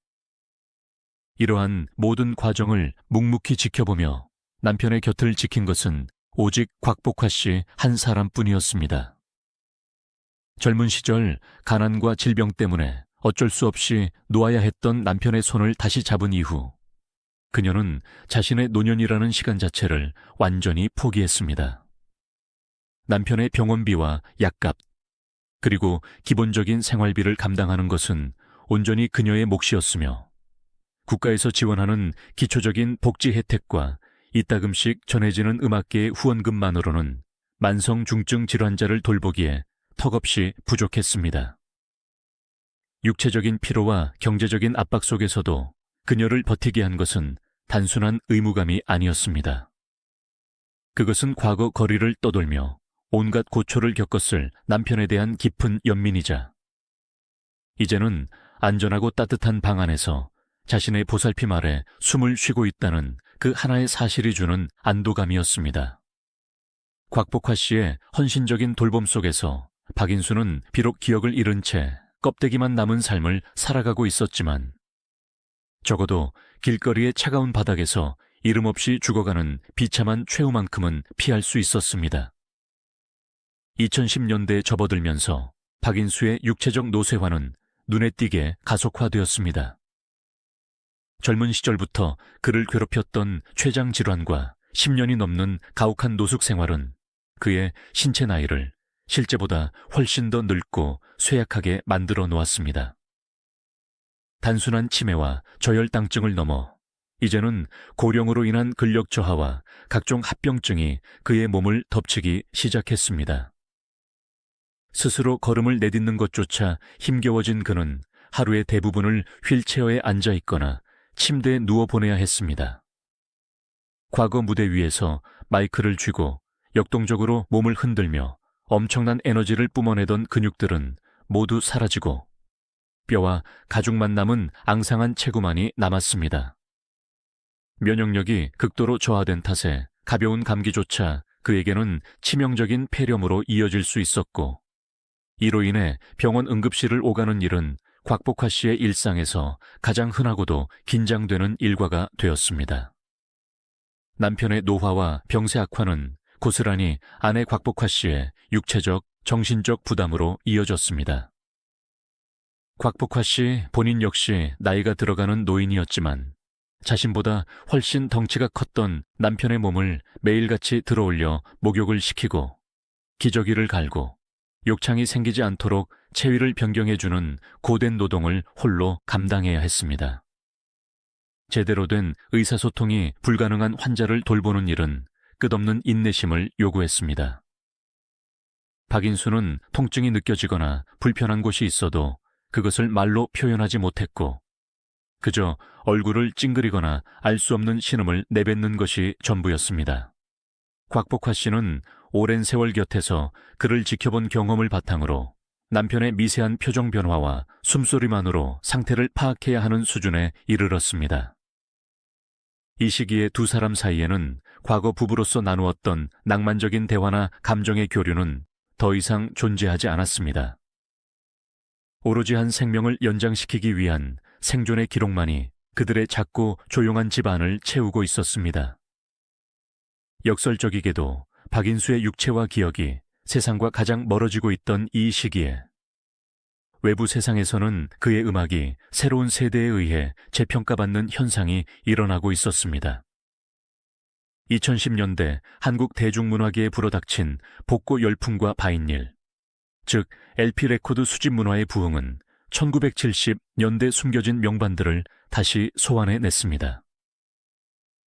이러한 모든 과정을 묵묵히 지켜보며 남편의 곁을 지킨 것은 오직 곽복화 씨 한 사람뿐이었습니다. 젊은 시절 가난과 질병 때문에 어쩔 수 없이 놓아야 했던 남편의 손을 다시 잡은 이후 그녀는 자신의 노년이라는 시간 자체를 완전히 포기했습니다. 남편의 병원비와 약값, 그리고 기본적인 생활비를 감당하는 것은 온전히 그녀의 몫이었으며 국가에서 지원하는 기초적인 복지 혜택과 이따금씩 전해지는 음악계의 후원금만으로는 만성 중증 질환자를 돌보기에 턱없이 부족했습니다. 육체적인 피로와 경제적인 압박 속에서도 그녀를 버티게 한 것은 단순한 의무감이 아니었습니다. 그것은 과거 거리를 떠돌며 온갖 고초를 겪었을 남편에 대한 깊은 연민이자 이제는 안전하고 따뜻한 방 안에서 자신의 보살핌 아래 숨을 쉬고 있다는 그 하나의 사실이 주는 안도감이었습니다. 곽복화 씨의 헌신적인 돌봄 속에서 박인수는 비록 기억을 잃은 채 껍데기만 남은 삶을 살아가고 있었지만 적어도 길거리의 차가운 바닥에서 이름 없이 죽어가는 비참한 최후만큼은 피할 수 있었습니다. 2010년대에 접어들면서 박인수의 육체적 노쇠화는 눈에 띄게 가속화되었습니다. 젊은 시절부터 그를 괴롭혔던 췌장 질환과 10년이 넘는 가혹한 노숙 생활은 그의 신체 나이를 실제보다 훨씬 더 늙고 쇠약하게 만들어 놓았습니다. 단순한 치매와 저혈당증을 넘어 이제는 고령으로 인한 근력 저하와 각종 합병증이 그의 몸을 덮치기 시작했습니다. 스스로 걸음을 내딛는 것조차 힘겨워진 그는 하루의 대부분을 휠체어에 앉아 있거나 침대에 누워 보내야 했습니다. 과거 무대 위에서 마이크를 쥐고 역동적으로 몸을 흔들며 엄청난 에너지를 뿜어내던 근육들은 모두 사라지고 뼈와 가죽만 남은 앙상한 체구만이 남았습니다. 면역력이 극도로 저하된 탓에 가벼운 감기조차 그에게는 치명적인 폐렴으로 이어질 수 있었고 이로 인해 병원 응급실을 오가는 일은 곽복화 씨의 일상에서 가장 흔하고도 긴장되는 일과가 되었습니다. 남편의 노화와 병세 악화는 고스란히 아내 곽복화 씨의 육체적, 정신적 부담으로 이어졌습니다. 곽복화 씨 본인 역시 나이가 들어가는 노인이었지만 자신보다 훨씬 덩치가 컸던 남편의 몸을 매일같이 들어올려 목욕을 시키고 기저귀를 갈고 욕창이 생기지 않도록 체위를 변경해주는 고된 노동을 홀로 감당해야 했습니다. 제대로 된 의사소통이 불가능한 환자를 돌보는 일은 끝없는 인내심을 요구했습니다. 박인수는 통증이 느껴지거나 불편한 곳이 있어도 그것을 말로 표현하지 못했고 그저 얼굴을 찡그리거나 알 수 없는 신음을 내뱉는 것이 전부였습니다. 곽복화 씨는 오랜 세월 곁에서 그를 지켜본 경험을 바탕으로 남편의 미세한 표정 변화와 숨소리만으로 상태를 파악해야 하는 수준에 이르렀습니다. 이 시기에 두 사람 사이에는 과거 부부로서 나누었던 낭만적인 대화나 감정의 교류는 더 이상 존재하지 않았습니다. 오로지 한 생명을 연장시키기 위한 생존의 기록만이 그들의 작고 조용한 집안을 채우고 있었습니다. 역설적이게도 박인수의 육체와 기억이 세상과 가장 멀어지고 있던 이 시기에 외부 세상에서는 그의 음악이 새로운 세대에 의해 재평가받는 현상이 일어나고 있었습니다. 2010년대 한국 대중문화계에 불어닥친 복고 열풍과 바인일, 즉 LP 레코드 수집 문화의 부흥은 1970년대 숨겨진 명반들을 다시 소환해냈습니다.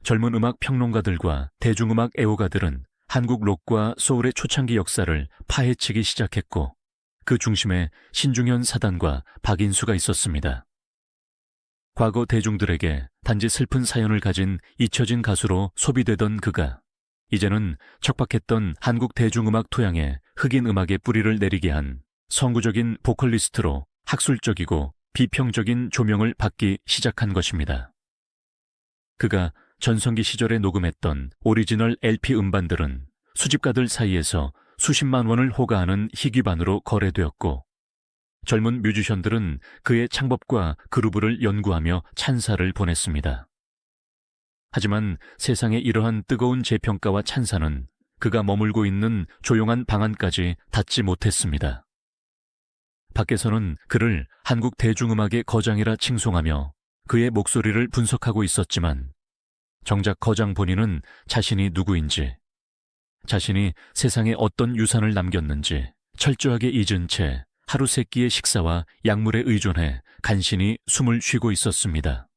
젊은 음악 평론가들과 대중음악 애호가들은 한국 록과 소울의 초창기 역사를 파헤치기 시작했고 그 중심에 신중현 사단과 박인수가 있었습니다. 과거 대중들에게 단지 슬픈 사연을 가진 잊혀진 가수로 소비되던 그가 이제는 척박했던 한국 대중음악 토양에 흑인 음악의 뿌리를 내리게 한 성구적인 보컬리스트로 학술적이고 비평적인 조명을 받기 시작한 것입니다. 그가 전성기 시절에 녹음했던 오리지널 LP 음반들은 수집가들 사이에서 수십만 원을 호가하는 희귀반으로 거래되었고 젊은 뮤지션들은 그의 창법과 그루브를 연구하며 찬사를 보냈습니다. 하지만 세상의 이러한 뜨거운 재평가와 찬사는 그가 머물고 있는 조용한 방 안까지 닿지 못했습니다. 밖에서는 그를 한국 대중음악의 거장이라 칭송하며 그의 목소리를 분석하고 있었지만 정작 거장 본인은 자신이 누구인지, 자신이 세상에 어떤 유산을 남겼는지 철저하게 잊은 채 하루 세 끼의 식사와 약물에 의존해 간신히 숨을 쉬고 있었습니다.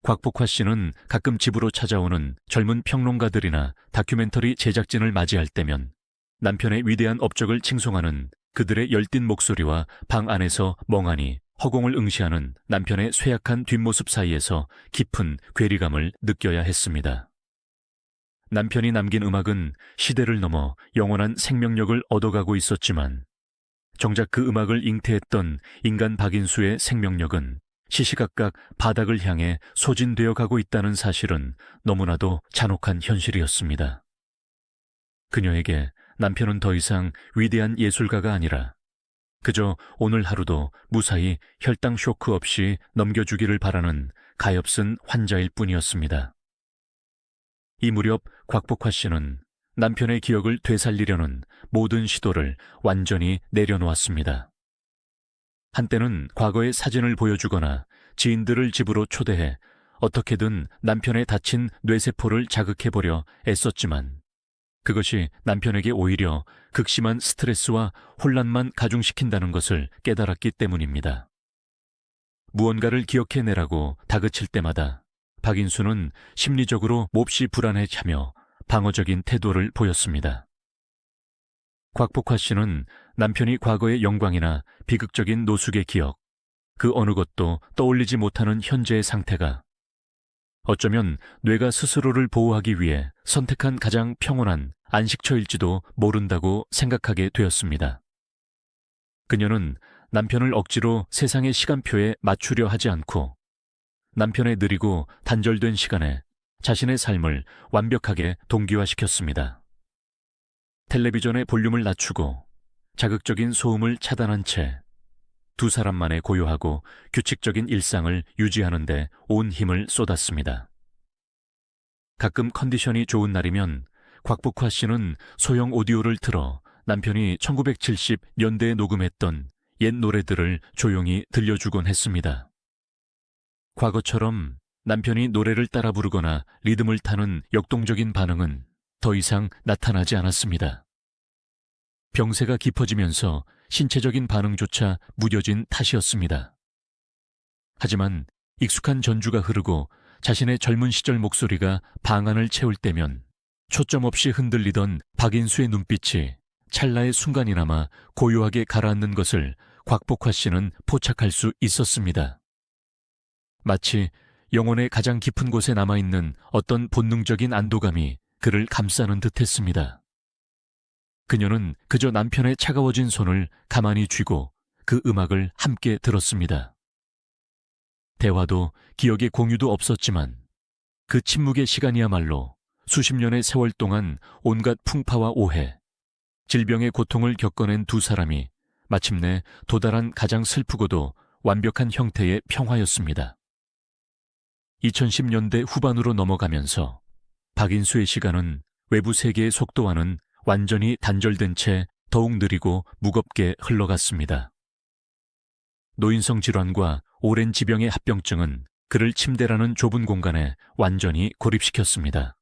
곽복화 씨는 가끔 집으로 찾아오는 젊은 평론가들이나 다큐멘터리 제작진을 맞이할 때면 남편의 위대한 업적을 칭송하는 그들의 열띤 목소리와 방 안에서 멍하니 허공을 응시하는 남편의 쇠약한 뒷모습 사이에서 깊은 괴리감을 느껴야 했습니다. 남편이 남긴 음악은 시대를 넘어 영원한 생명력을 얻어가고 있었지만 정작 그 음악을 잉태했던 인간 박인수의 생명력은 시시각각 바닥을 향해 소진되어 가고 있다는 사실은 너무나도 잔혹한 현실이었습니다. 그녀에게 남편은 더 이상 위대한 예술가가 아니라 그저 오늘 하루도 무사히 혈당 쇼크 없이 넘겨주기를 바라는 가엾은 환자일 뿐이었습니다. 이 무렵 곽복화 씨는 남편의 기억을 되살리려는 모든 시도를 완전히 내려놓았습니다. 한때는 과거의 사진을 보여주거나 지인들을 집으로 초대해 어떻게든 남편의 다친 뇌세포를 자극해보려 애썼지만 그것이 남편에게 오히려 극심한 스트레스와 혼란만 가중시킨다는 것을 깨달았기 때문입니다. 무언가를 기억해내라고 다그칠 때마다 박인수는 심리적으로 몹시 불안해하며 방어적인 태도를 보였습니다. 곽복화 씨는 남편이 과거의 영광이나 비극적인 노숙의 기억, 그 어느 것도 떠올리지 못하는 현재의 상태가 어쩌면 뇌가 스스로를 보호하기 위해 선택한 가장 평온한 안식처일지도 모른다고 생각하게 되었습니다. 그녀는 남편을 억지로 세상의 시간표에 맞추려 하지 않고 남편의 느리고 단절된 시간에 자신의 삶을 완벽하게 동기화시켰습니다. 텔레비전의 볼륨을 낮추고 자극적인 소음을 차단한 채 두 사람만의 고요하고 규칙적인 일상을 유지하는 데 온 힘을 쏟았습니다. 가끔 컨디션이 좋은 날이면 곽복화 씨는 소형 오디오를 틀어 남편이 1970년대에 녹음했던 옛 노래들을 조용히 들려주곤 했습니다. 과거처럼 남편이 노래를 따라 부르거나 리듬을 타는 역동적인 반응은 더 이상 나타나지 않았습니다. 병세가 깊어지면서 신체적인 반응조차 무뎌진 탓이었습니다. 하지만 익숙한 전주가 흐르고 자신의 젊은 시절 목소리가 방 안을 채울 때면 초점 없이 흔들리던 박인수의 눈빛이 찰나의 순간이나마 고요하게 가라앉는 것을 곽복화 씨는 포착할 수 있었습니다. 마치 영혼의 가장 깊은 곳에 남아있는 어떤 본능적인 안도감이 그를 감싸는 듯했습니다. 그녀는 그저 남편의 차가워진 손을 가만히 쥐고 그 음악을 함께 들었습니다. 대화도 기억의 공유도 없었지만 그 침묵의 시간이야말로 수십 년의 세월 동안 온갖 풍파와 오해, 질병의 고통을 겪어낸 두 사람이 마침내 도달한 가장 슬프고도 완벽한 형태의 평화였습니다. 2010년대 후반으로 넘어가면서 박인수의 시간은 외부 세계의 속도와는 완전히 단절된 채 더욱 느리고 무겁게 흘러갔습니다. 노인성 질환과 오랜 지병의 합병증은 그를 침대라는 좁은 공간에 완전히 고립시켰습니다.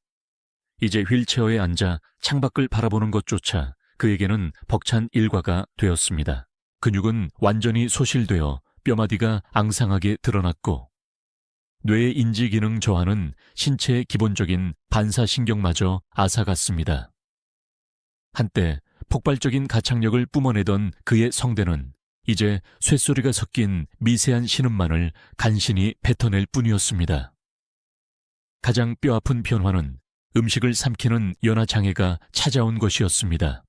이제 휠체어에 앉아 창밖을 바라보는 것조차 그에게는 벅찬 일과가 되었습니다. 근육은 완전히 소실되어 뼈마디가 앙상하게 드러났고 뇌의 인지 기능 저하는 신체의 기본적인 반사신경마저 앗아갔습니다. 한때 폭발적인 가창력을 뿜어내던 그의 성대는 이제 쇳소리가 섞인 미세한 신음만을 간신히 뱉어낼 뿐이었습니다. 가장 뼈아픈 변화는 음식을 삼키는 연화장애가 찾아온 것이었습니다.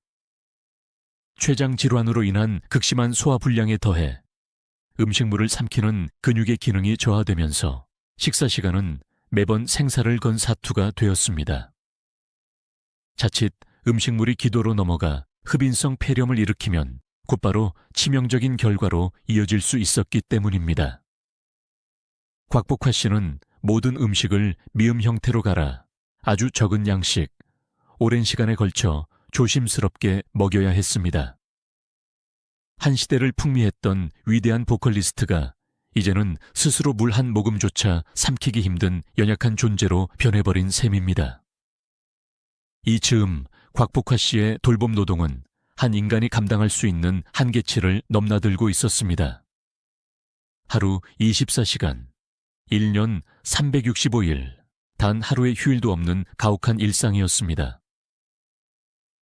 췌장 질환으로 인한 극심한 소화불량에 더해 음식물을 삼키는 근육의 기능이 저하되면서 식사 시간은 매번 생사를 건 사투가 되었습니다. 자칫 음식물이 기도로 넘어가 흡인성 폐렴을 일으키면 곧바로 치명적인 결과로 이어질 수 있었기 때문입니다. 곽복화 씨는 모든 음식을 미음 형태로 갈아 아주 적은 양씩, 오랜 시간에 걸쳐 조심스럽게 먹여야 했습니다. 한 시대를 풍미했던 위대한 보컬리스트가 이제는 스스로 물 한 모금조차 삼키기 힘든 연약한 존재로 변해버린 셈입니다. 이 즈음 곽복화 씨의 돌봄 노동은 한 인간이 감당할 수 있는 한계치를 넘나들고 있었습니다. 하루 24시간, 1년 365일, 단 하루의 휴일도 없는 가혹한 일상이었습니다.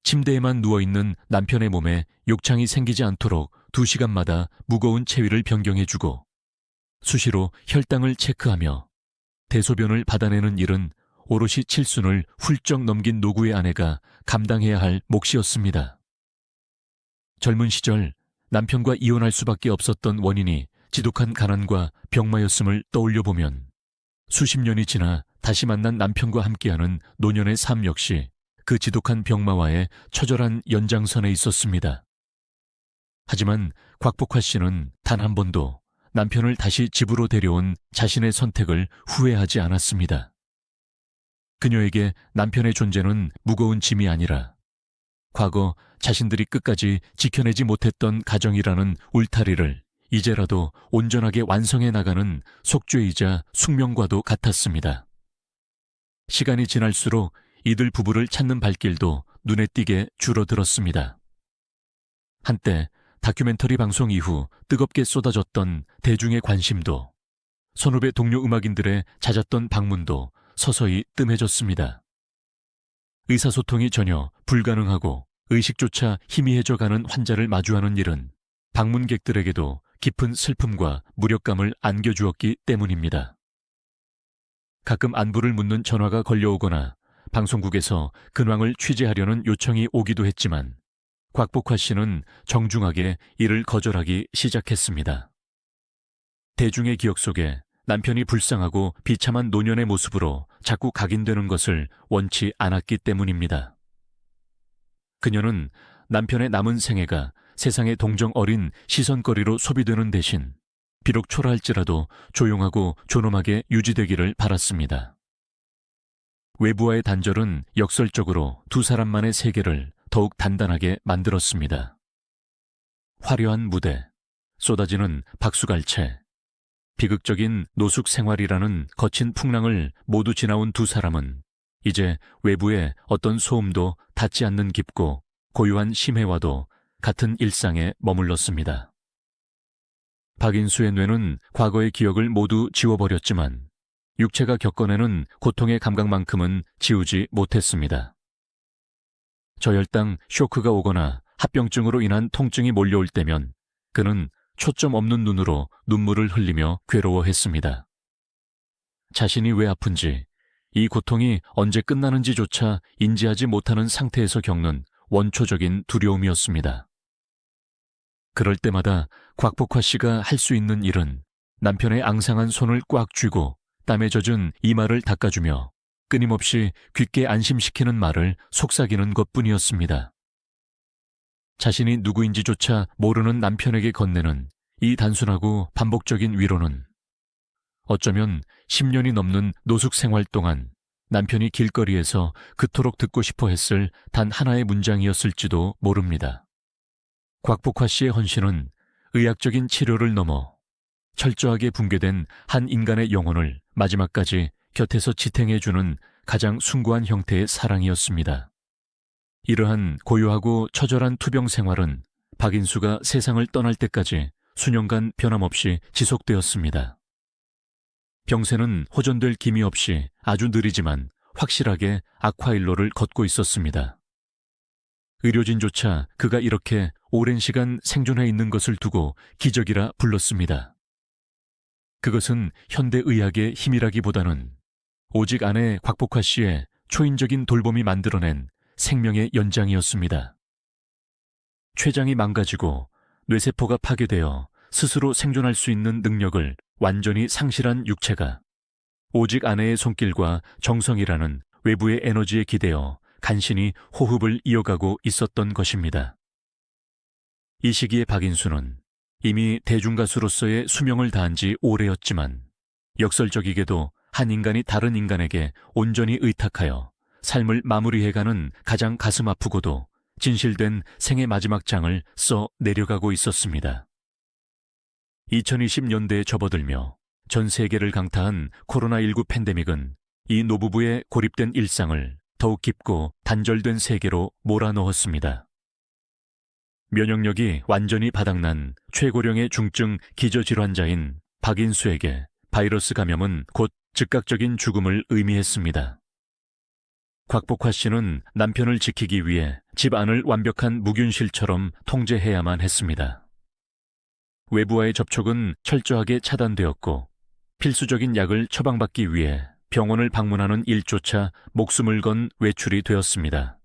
침대에만 누워있는 남편의 몸에 욕창이 생기지 않도록 2시간마다 무거운 체위를 변경해주고 수시로 혈당을 체크하며 대소변을 받아내는 일은 오롯이 칠순을 훌쩍 넘긴 노구의 아내가 감당해야 할 몫이었습니다. 젊은 시절 남편과 이혼할 수밖에 없었던 원인이 지독한 가난과 병마였음을 떠올려보면 수십 년이 지나 다시 만난 남편과 함께하는 노년의 삶 역시 그 지독한 병마와의 처절한 연장선에 있었습니다. 하지만 곽복화 씨는 단 한 번도 남편을 다시 집으로 데려온 자신의 선택을 후회하지 않았습니다. 그녀에게 남편의 존재는 무거운 짐이 아니라 과거 자신들이 끝까지 지켜내지 못했던 가정이라는 울타리를 이제라도 온전하게 완성해 나가는 속죄이자 숙명과도 같았습니다. 시간이 지날수록 이들 부부를 찾는 발길도 눈에 띄게 줄어들었습니다. 한때 다큐멘터리 방송 이후 뜨겁게 쏟아졌던 대중의 관심도, 선후배 동료 음악인들의 잦았던 방문도 서서히 뜸해졌습니다. 의사소통이 전혀 불가능하고 의식조차 희미해져가는 환자를 마주하는 일은 방문객들에게도 깊은 슬픔과 무력감을 안겨주었기 때문입니다. 가끔 안부를 묻는 전화가 걸려오거나 방송국에서 근황을 취재하려는 요청이 오기도 했지만 곽복화 씨는 정중하게 이를 거절하기 시작했습니다. 대중의 기억 속에 남편이 불쌍하고 비참한 노년의 모습으로 자꾸 각인되는 것을 원치 않았기 때문입니다. 그녀는 남편의 남은 생애가 세상의 동정 어린 시선거리로 소비되는 대신 비록 초라할지라도 조용하고 존엄하게 유지되기를 바랐습니다. 외부와의 단절은 역설적으로 두 사람만의 세계를 더욱 단단하게 만들었습니다. 화려한 무대, 쏟아지는 박수갈채, 비극적인 노숙 생활이라는 거친 풍랑을 모두 지나온 두 사람은 이제 외부의 어떤 소음도 닿지 않는 깊고 고요한 심해와도 같은 일상에 머물렀습니다. 박인수의 뇌는 과거의 기억을 모두 지워버렸지만 육체가 겪어내는 고통의 감각만큼은 지우지 못했습니다. 저혈당 쇼크가 오거나 합병증으로 인한 통증이 몰려올 때면 그는 초점 없는 눈으로 눈물을 흘리며 괴로워했습니다. 자신이 왜 아픈지, 이 고통이 언제 끝나는지조차 인지하지 못하는 상태에서 겪는 원초적인 두려움이었습니다. 그럴 때마다 곽복화 씨가 할 수 있는 일은 남편의 앙상한 손을 꽉 쥐고 땀에 젖은 이마를 닦아주며 끊임없이 깊게 안심시키는 말을 속삭이는 것뿐이었습니다. 자신이 누구인지조차 모르는 남편에게 건네는 이 단순하고 반복적인 위로는 어쩌면 10년이 넘는 노숙 생활 동안 남편이 길거리에서 그토록 듣고 싶어 했을 단 하나의 문장이었을지도 모릅니다. 곽복화 씨의 헌신은 의학적인 치료를 넘어 철저하게 붕괴된 한 인간의 영혼을 마지막까지 곁에서 지탱해주는 가장 숭고한 형태의 사랑이었습니다. 이러한 고요하고 처절한 투병 생활은 박인수가 세상을 떠날 때까지 수년간 변함없이 지속되었습니다. 병세는 호전될 기미 없이 아주 느리지만 확실하게 악화일로를 걷고 있었습니다. 의료진조차 그가 이렇게 오랜 시간 생존해 있는 것을 두고 기적이라 불렀습니다. 그것은 현대의학의 힘이라기보다는 오직 아내 곽복화 씨의 초인적인 돌봄이 만들어낸 생명의 연장이었습니다. 췌장이 망가지고 뇌세포가 파괴되어 스스로 생존할 수 있는 능력을 완전히 상실한 육체가 오직 아내의 손길과 정성이라는 외부의 에너지에 기대어 간신히 호흡을 이어가고 있었던 것입니다. 이 시기에 박인수는 이미 대중가수로서의 수명을 다한 지 오래였지만 역설적이게도 한 인간이 다른 인간에게 온전히 의탁하여 삶을 마무리해가는 가장 가슴 아프고도 진실된 생의 마지막 장을 써 내려가고 있었습니다. 2020년대에 접어들며 전 세계를 강타한 코로나19 팬데믹은 이 노부부의 고립된 일상을 더욱 깊고 단절된 세계로 몰아넣었습니다. 면역력이 완전히 바닥난 최고령의 중증 기저질환자인 박인수에게 바이러스 감염은 곧 즉각적인 죽음을 의미했습니다. 곽복화 씨는 남편을 지키기 위해 집 안을 완벽한 무균실처럼 통제해야만 했습니다. 외부와의 접촉은 철저하게 차단되었고 필수적인 약을 처방받기 위해 병원을 방문하는 일조차 목숨을 건 외출이 되었습니다.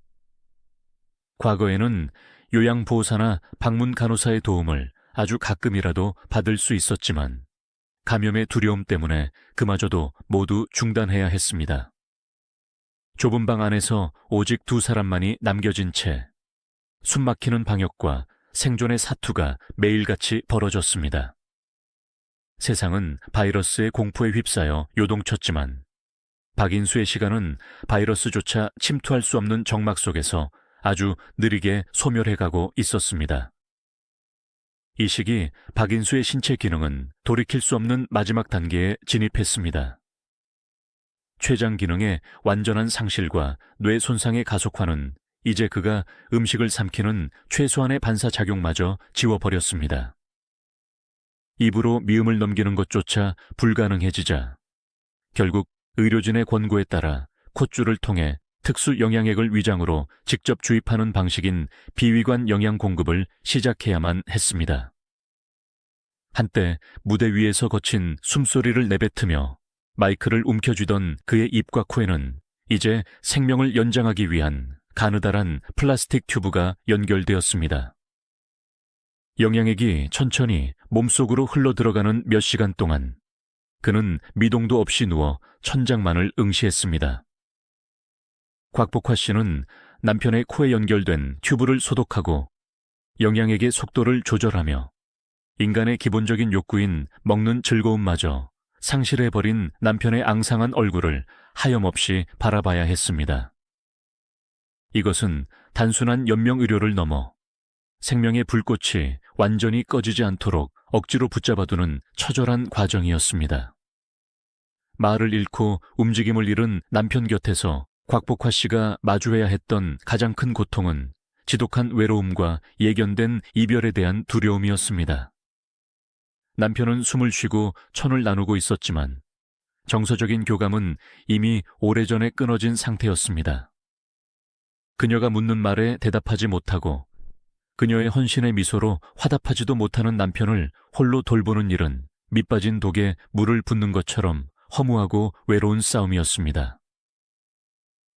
과거에는 요양보호사나 방문 간호사의 도움을 아주 가끔이라도 받을 수 있었지만 감염의 두려움 때문에 그마저도 모두 중단해야 했습니다. 좁은 방 안에서 오직 두 사람만이 남겨진 채 숨막히는 방역과 생존의 사투가 매일같이 벌어졌습니다. 세상은 바이러스의 공포에 휩싸여 요동쳤지만 박인수의 시간은 바이러스조차 침투할 수 없는 정막 속에서 아주 느리게 소멸해가고 있었습니다. 이 시기 박인수의 신체 기능은 돌이킬 수 없는 마지막 단계에 진입했습니다. 췌장 기능의 완전한 상실과 뇌 손상의 가속화는 이제 그가 음식을 삼키는 최소한의 반사작용마저 지워버렸습니다. 입으로 미음을 넘기는 것조차 불가능해지자 결국 의료진의 권고에 따라 콧줄을 통해 특수 영양액을 위장으로 직접 주입하는 방식인 비위관 영양 공급을 시작해야만 했습니다. 한때 무대 위에서 거친 숨소리를 내뱉으며 마이크를 움켜쥐던 그의 입과 코에는 이제 생명을 연장하기 위한 가느다란 플라스틱 튜브가 연결되었습니다. 영양액이 천천히 몸속으로 흘러들어가는 몇 시간 동안 그는 미동도 없이 누워 천장만을 응시했습니다. 곽복화 씨는 남편의 코에 연결된 튜브를 소독하고 영양액의 속도를 조절하며 인간의 기본적인 욕구인 먹는 즐거움마저 상실해버린 남편의 앙상한 얼굴을 하염없이 바라봐야 했습니다. 이것은 단순한 연명의료를 넘어 생명의 불꽃이 완전히 꺼지지 않도록 억지로 붙잡아두는 처절한 과정이었습니다. 말을 잃고 움직임을 잃은 남편 곁에서 곽복화 씨가 마주해야 했던 가장 큰 고통은 지독한 외로움과 예견된 이별에 대한 두려움이었습니다. 남편은 숨을 쉬고 천을 나누고 있었지만 정서적인 교감은 이미 오래전에 끊어진 상태였습니다. 그녀가 묻는 말에 대답하지 못하고 그녀의 헌신의 미소로 화답하지도 못하는 남편을 홀로 돌보는 일은 밑빠진 독에 물을 붓는 것처럼 허무하고 외로운 싸움이었습니다.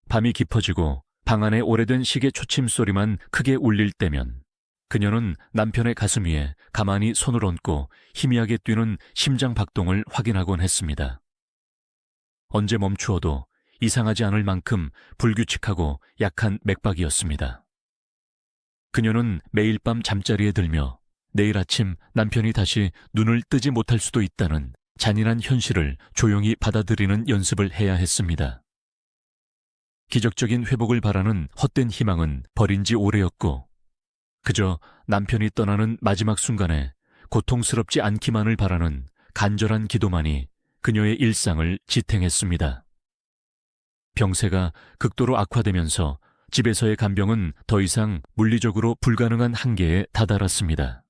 밤이 깊어지고 방 안의 오래된 시계 초침 소리만 크게 울릴 때면 그녀는 남편의 가슴 위에 가만히 손을 얹고 희미하게 뛰는 심장 박동을 확인하곤 했습니다. 언제 멈추어도 이상하지 않을 만큼 불규칙하고 약한 맥박이었습니다. 그녀는 매일 밤 잠자리에 들며 내일 아침 남편이 다시 눈을 뜨지 못할 수도 있다는 잔인한 현실을 조용히 받아들이는 연습을 해야 했습니다. 기적적인 회복을 바라는 헛된 희망은 버린 지 오래였고 그저 남편이 떠나는 마지막 순간에 고통스럽지 않기만을 바라는 간절한 기도만이 그녀의 일상을 지탱했습니다. 병세가 극도로 악화되면서 집에서의 간병은 더 이상 물리적으로 불가능한 한계에 다다랐습니다.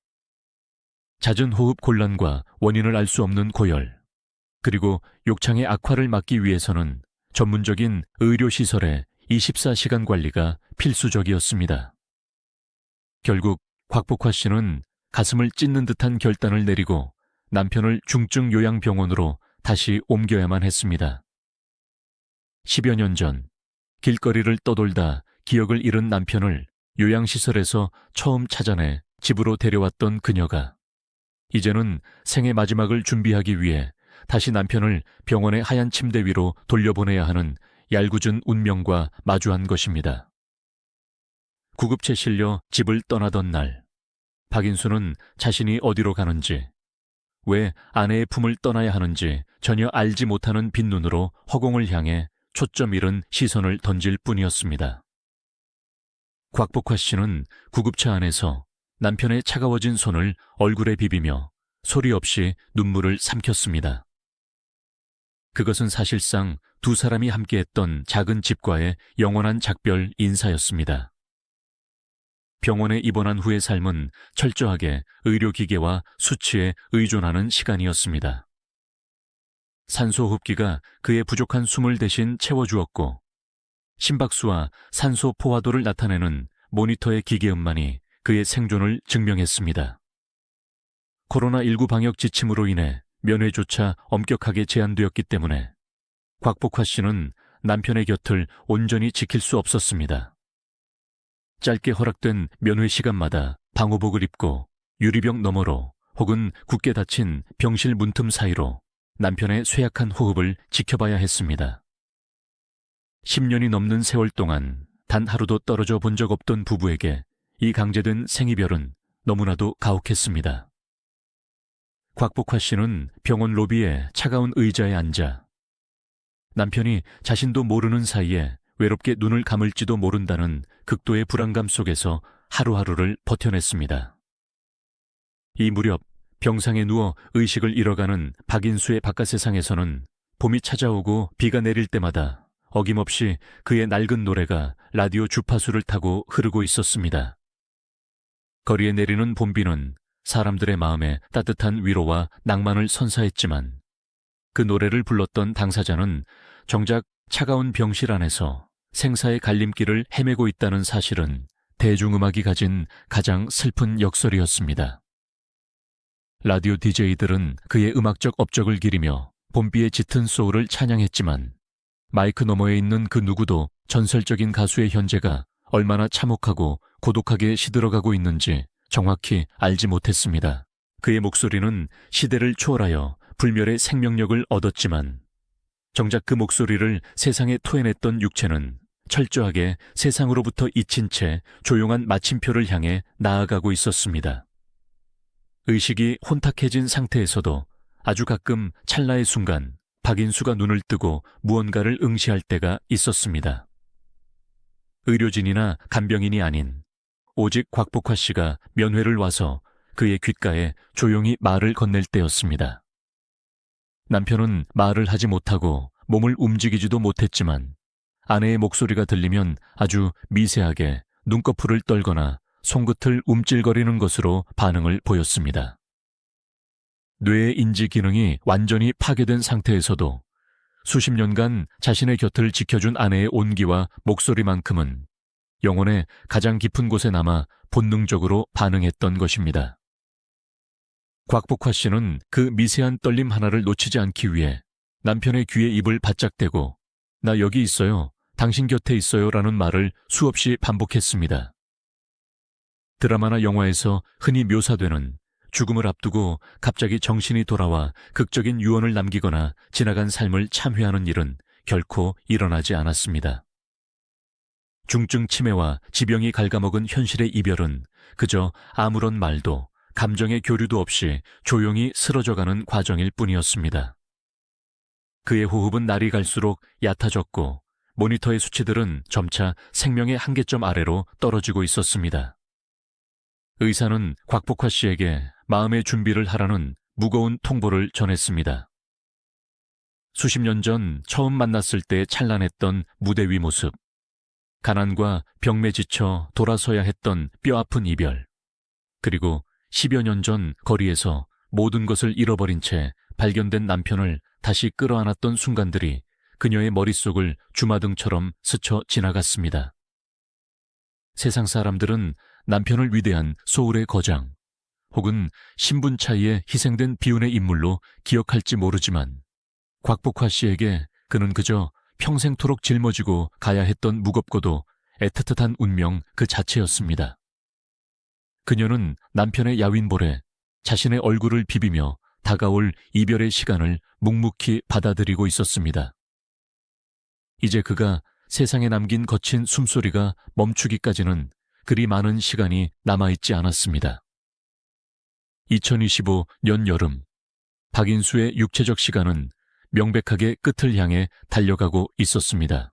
잦은 호흡 곤란과 원인을 알 수 없는 고열, 그리고 욕창의 악화를 막기 위해서는 전문적인 의료시설의 24시간 관리가 필수적이었습니다. 결국 곽복화 씨는 가슴을 찢는 듯한 결단을 내리고 남편을 중증 요양병원으로 다시 옮겨야만 했습니다. 10여 년 전 길거리를 떠돌다 기억을 잃은 남편을 요양시설에서 처음 찾아내 집으로 데려왔던 그녀가 이제는 생의 마지막을 준비하기 위해 다시 남편을 병원의 하얀 침대 위로 돌려보내야 하는 얄궂은 운명과 마주한 것입니다. 구급차에 실려 집을 떠나던 날, 박인수는 자신이 어디로 가는지, 왜 아내의 품을 떠나야 하는지 전혀 알지 못하는 빈눈으로 허공을 향해 초점 잃은 시선을 던질 뿐이었습니다. 곽복화 씨는 구급차 안에서 남편의 차가워진 손을 얼굴에 비비며 소리 없이 눈물을 삼켰습니다. 그것은 사실상 두 사람이 함께했던 작은 집과의 영원한 작별 인사였습니다. 병원에 입원한 후의 삶은 철저하게 의료기계와 수치에 의존하는 시간이었습니다. 산소호흡기가 그의 부족한 숨을 대신 채워주었고, 심박수와 산소 포화도를 나타내는 모니터의 기계음만이 그의 생존을 증명했습니다. 코로나19 방역 지침으로 인해 면회조차 엄격하게 제한되었기 때문에 곽복화 씨는 남편의 곁을 온전히 지킬 수 없었습니다. 짧게 허락된 면회 시간마다 방호복을 입고 유리병 너머로 혹은 굳게 닫힌 병실 문틈 사이로 남편의 쇠약한 호흡을 지켜봐야 했습니다. 10년이 넘는 세월 동안 단 하루도 떨어져 본 적 없던 부부에게 이 강제된 생이별은 너무나도 가혹했습니다. 곽복화 씨는 병원 로비에 차가운 의자에 앉아 남편이 자신도 모르는 사이에 외롭게 눈을 감을지도 모른다는 극도의 불안감 속에서 하루하루를 버텨냈습니다. 이 무렵 병상에 누워 의식을 잃어가는 박인수의 바깥 세상에서는 봄이 찾아오고 비가 내릴 때마다 어김없이 그의 낡은 노래가 라디오 주파수를 타고 흐르고 있었습니다. 거리에 내리는 봄비는 사람들의 마음에 따뜻한 위로와 낭만을 선사했지만 그 노래를 불렀던 당사자는 정작 차가운 병실 안에서 생사의 갈림길을 헤매고 있다는 사실은 대중음악이 가진 가장 슬픈 역설이었습니다. 라디오 DJ들은 그의 음악적 업적을 기리며 봄비의 짙은 소울을 찬양했지만 마이크 너머에 있는 그 누구도 전설적인 가수의 현재가 얼마나 참혹하고 고독하게 시들어가고 있는지 정확히 알지 못했습니다. 그의 목소리는 시대를 초월하여 불멸의 생명력을 얻었지만 정작 그 목소리를 세상에 토해냈던 육체는 철저하게 세상으로부터 잊힌 채 조용한 마침표를 향해 나아가고 있었습니다. 의식이 혼탁해진 상태에서도 아주 가끔 찰나의 순간 박인수가 눈을 뜨고 무언가를 응시할 때가 있었습니다. 의료진이나 간병인이 아닌 오직 곽복화 씨가 면회를 와서 그의 귓가에 조용히 말을 건넬 때였습니다. 남편은 말을 하지 못하고 몸을 움직이지도 못했지만 아내의 목소리가 들리면 아주 미세하게 눈꺼풀을 떨거나 손끝을 움찔거리는 것으로 반응을 보였습니다. 뇌의 인지 기능이 완전히 파괴된 상태에서도 수십 년간 자신의 곁을 지켜준 아내의 온기와 목소리만큼은 영혼의 가장 깊은 곳에 남아 본능적으로 반응했던 것입니다. 곽복화 씨는 그 미세한 떨림 하나를 놓치지 않기 위해 남편의 귀에 입을 바짝 대고 "나 여기 있어요. 당신 곁에 있어요." 라는 말을 수없이 반복했습니다. 드라마나 영화에서 흔히 묘사되는 죽음을 앞두고 갑자기 정신이 돌아와 극적인 유언을 남기거나 지나간 삶을 참회하는 일은 결코 일어나지 않았습니다. 중증 치매와 지병이 갉아먹은 현실의 이별은 그저 아무런 말도 감정의 교류도 없이 조용히 쓰러져가는 과정일 뿐이었습니다. 그의 호흡은 날이 갈수록 얕아졌고 모니터의 수치들은 점차 생명의 한계점 아래로 떨어지고 있었습니다. 의사는 곽복화 씨에게 마음의 준비를 하라는 무거운 통보를 전했습니다. 수십 년 전 처음 만났을 때 찬란했던 무대 위 모습, 가난과 병매 지쳐 돌아서야 했던 뼈아픈 이별, 그리고 10여 년 전 거리에서 모든 것을 잃어버린 채 발견된 남편을 다시 끌어안았던 순간들이 그녀의 머릿속을 주마등처럼 스쳐 지나갔습니다. 세상 사람들은 남편을 위대한 소울의 거장 혹은 신분 차이에 희생된 비운의 인물로 기억할지 모르지만 곽복화 씨에게 그는 그저 평생토록 짊어지고 가야 했던 무겁고도 애틋한 운명 그 자체였습니다. 그녀는 남편의 야윈볼에 자신의 얼굴을 비비며 다가올 이별의 시간을 묵묵히 받아들이고 있었습니다. 이제 그가 세상에 남긴 거친 숨소리가 멈추기까지는 그리 많은 시간이 남아있지 않았습니다. 2025년 여름, 박인수의 육체적 시간은 명백하게 끝을 향해 달려가고 있었습니다.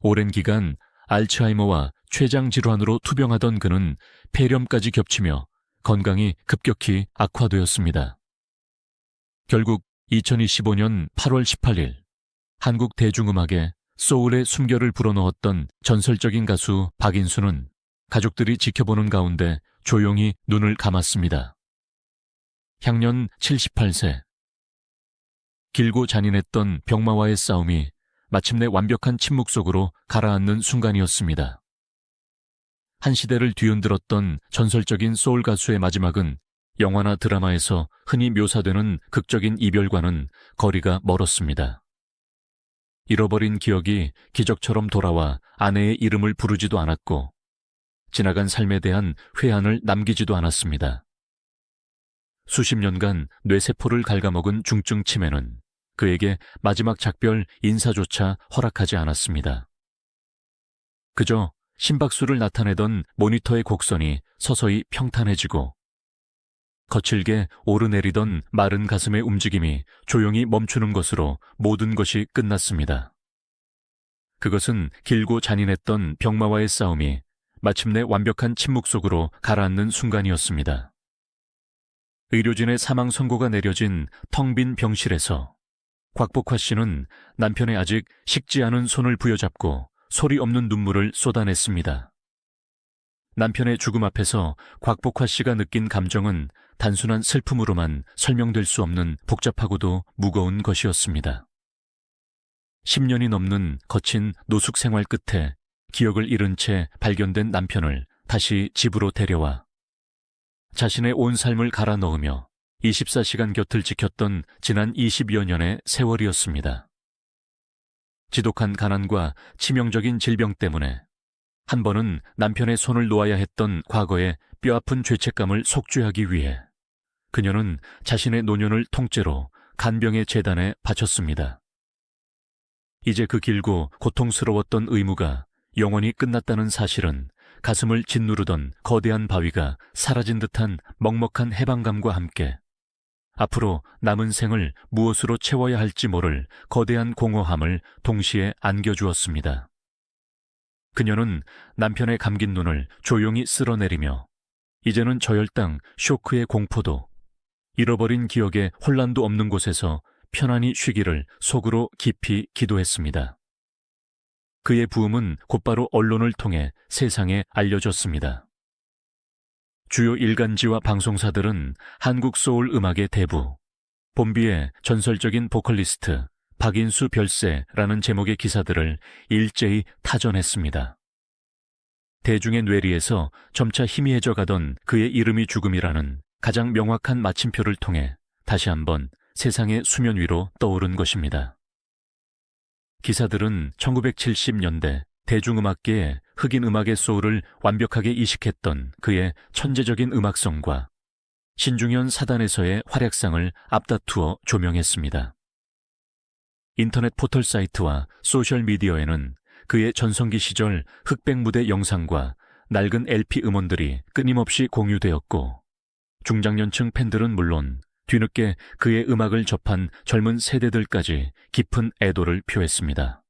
오랜 기간 알츠하이머와 췌장 질환으로 투병하던 그는 폐렴까지 겹치며 건강이 급격히 악화되었습니다. 결국 2025년 8월 18일 한국 대중음악에 소울의 숨결을 불어넣었던 전설적인 가수 박인수는 가족들이 지켜보는 가운데 조용히 눈을 감았습니다. 향년 78세. 길고 잔인했던 병마와의 싸움이 마침내 완벽한 침묵 속으로 가라앉는 순간이었습니다. 한 시대를 뒤흔들었던 전설적인 소울 가수의 마지막은 영화나 드라마에서 흔히 묘사되는 극적인 이별과는 거리가 멀었습니다. 잃어버린 기억이 기적처럼 돌아와 아내의 이름을 부르지도 않았고 지나간 삶에 대한 회한을 남기지도 않았습니다. 수십 년간 뇌세포를 갉아먹은 중증 치매는 그에게 마지막 작별 인사조차 허락하지 않았습니다. 그저 심박수를 나타내던 모니터의 곡선이 서서히 평탄해지고 거칠게 오르내리던 마른 가슴의 움직임이 조용히 멈추는 것으로 모든 것이 끝났습니다. 그것은 길고 잔인했던 병마와의 싸움이 마침내 완벽한 침묵 속으로 가라앉는 순간이었습니다. 의료진의 사망 선고가 내려진 텅 빈 병실에서 곽복화 씨는 남편의 아직 식지 않은 손을 부여잡고 소리 없는 눈물을 쏟아냈습니다. 남편의 죽음 앞에서 곽복화 씨가 느낀 감정은 단순한 슬픔으로만 설명될 수 없는 복잡하고도 무거운 것이었습니다. 10년이 넘는 거친 노숙 생활 끝에 기억을 잃은 채 발견된 남편을 다시 집으로 데려와 자신의 온 삶을 갈아 넣으며 24시간 곁을 지켰던 지난 20여 년의 세월이었습니다. 지독한 가난과 치명적인 질병 때문에 한 번은 남편의 손을 놓아야 했던 과거의 뼈아픈 죄책감을 속죄하기 위해 그녀는 자신의 노년을 통째로 간병의 재단에 바쳤습니다. 이제 그 길고 고통스러웠던 의무가 영원히 끝났다는 사실은 가슴을 짓누르던 거대한 바위가 사라진 듯한 먹먹한 해방감과 함께 앞으로 남은 생을 무엇으로 채워야 할지 모를 거대한 공허함을 동시에 안겨주었습니다. 그녀는 남편의 감긴 눈을 조용히 쓸어내리며 이제는 저혈당, 쇼크의 공포도 잃어버린 기억에 혼란도 없는 곳에서 편안히 쉬기를 속으로 깊이 기도했습니다. 그의 부음은 곧바로 언론을 통해 세상에 알려졌습니다. 주요 일간지와 방송사들은 한국 소울 음악의 대부, 봄비의 전설적인 보컬리스트 박인수 별세라는 제목의 기사들을 일제히 타전했습니다. 대중의 뇌리에서 점차 희미해져 가던 그의 이름이 죽음이라는 가장 명확한 마침표를 통해 다시 한번 세상의 수면 위로 떠오른 것입니다. 기사들은 1970년대 대중음악계의 흑인 음악의 소울을 완벽하게 이식했던 그의 천재적인 음악성과 신중현 사단에서의 활약상을 앞다투어 조명했습니다. 인터넷 포털 사이트와 소셜미디어에는 그의 전성기 시절 흑백 무대 영상과 낡은 LP 음원들이 끊임없이 공유되었고 중장년층 팬들은 물론 뒤늦게 그의 음악을 접한 젊은 세대들까지 깊은 애도를 표했습니다.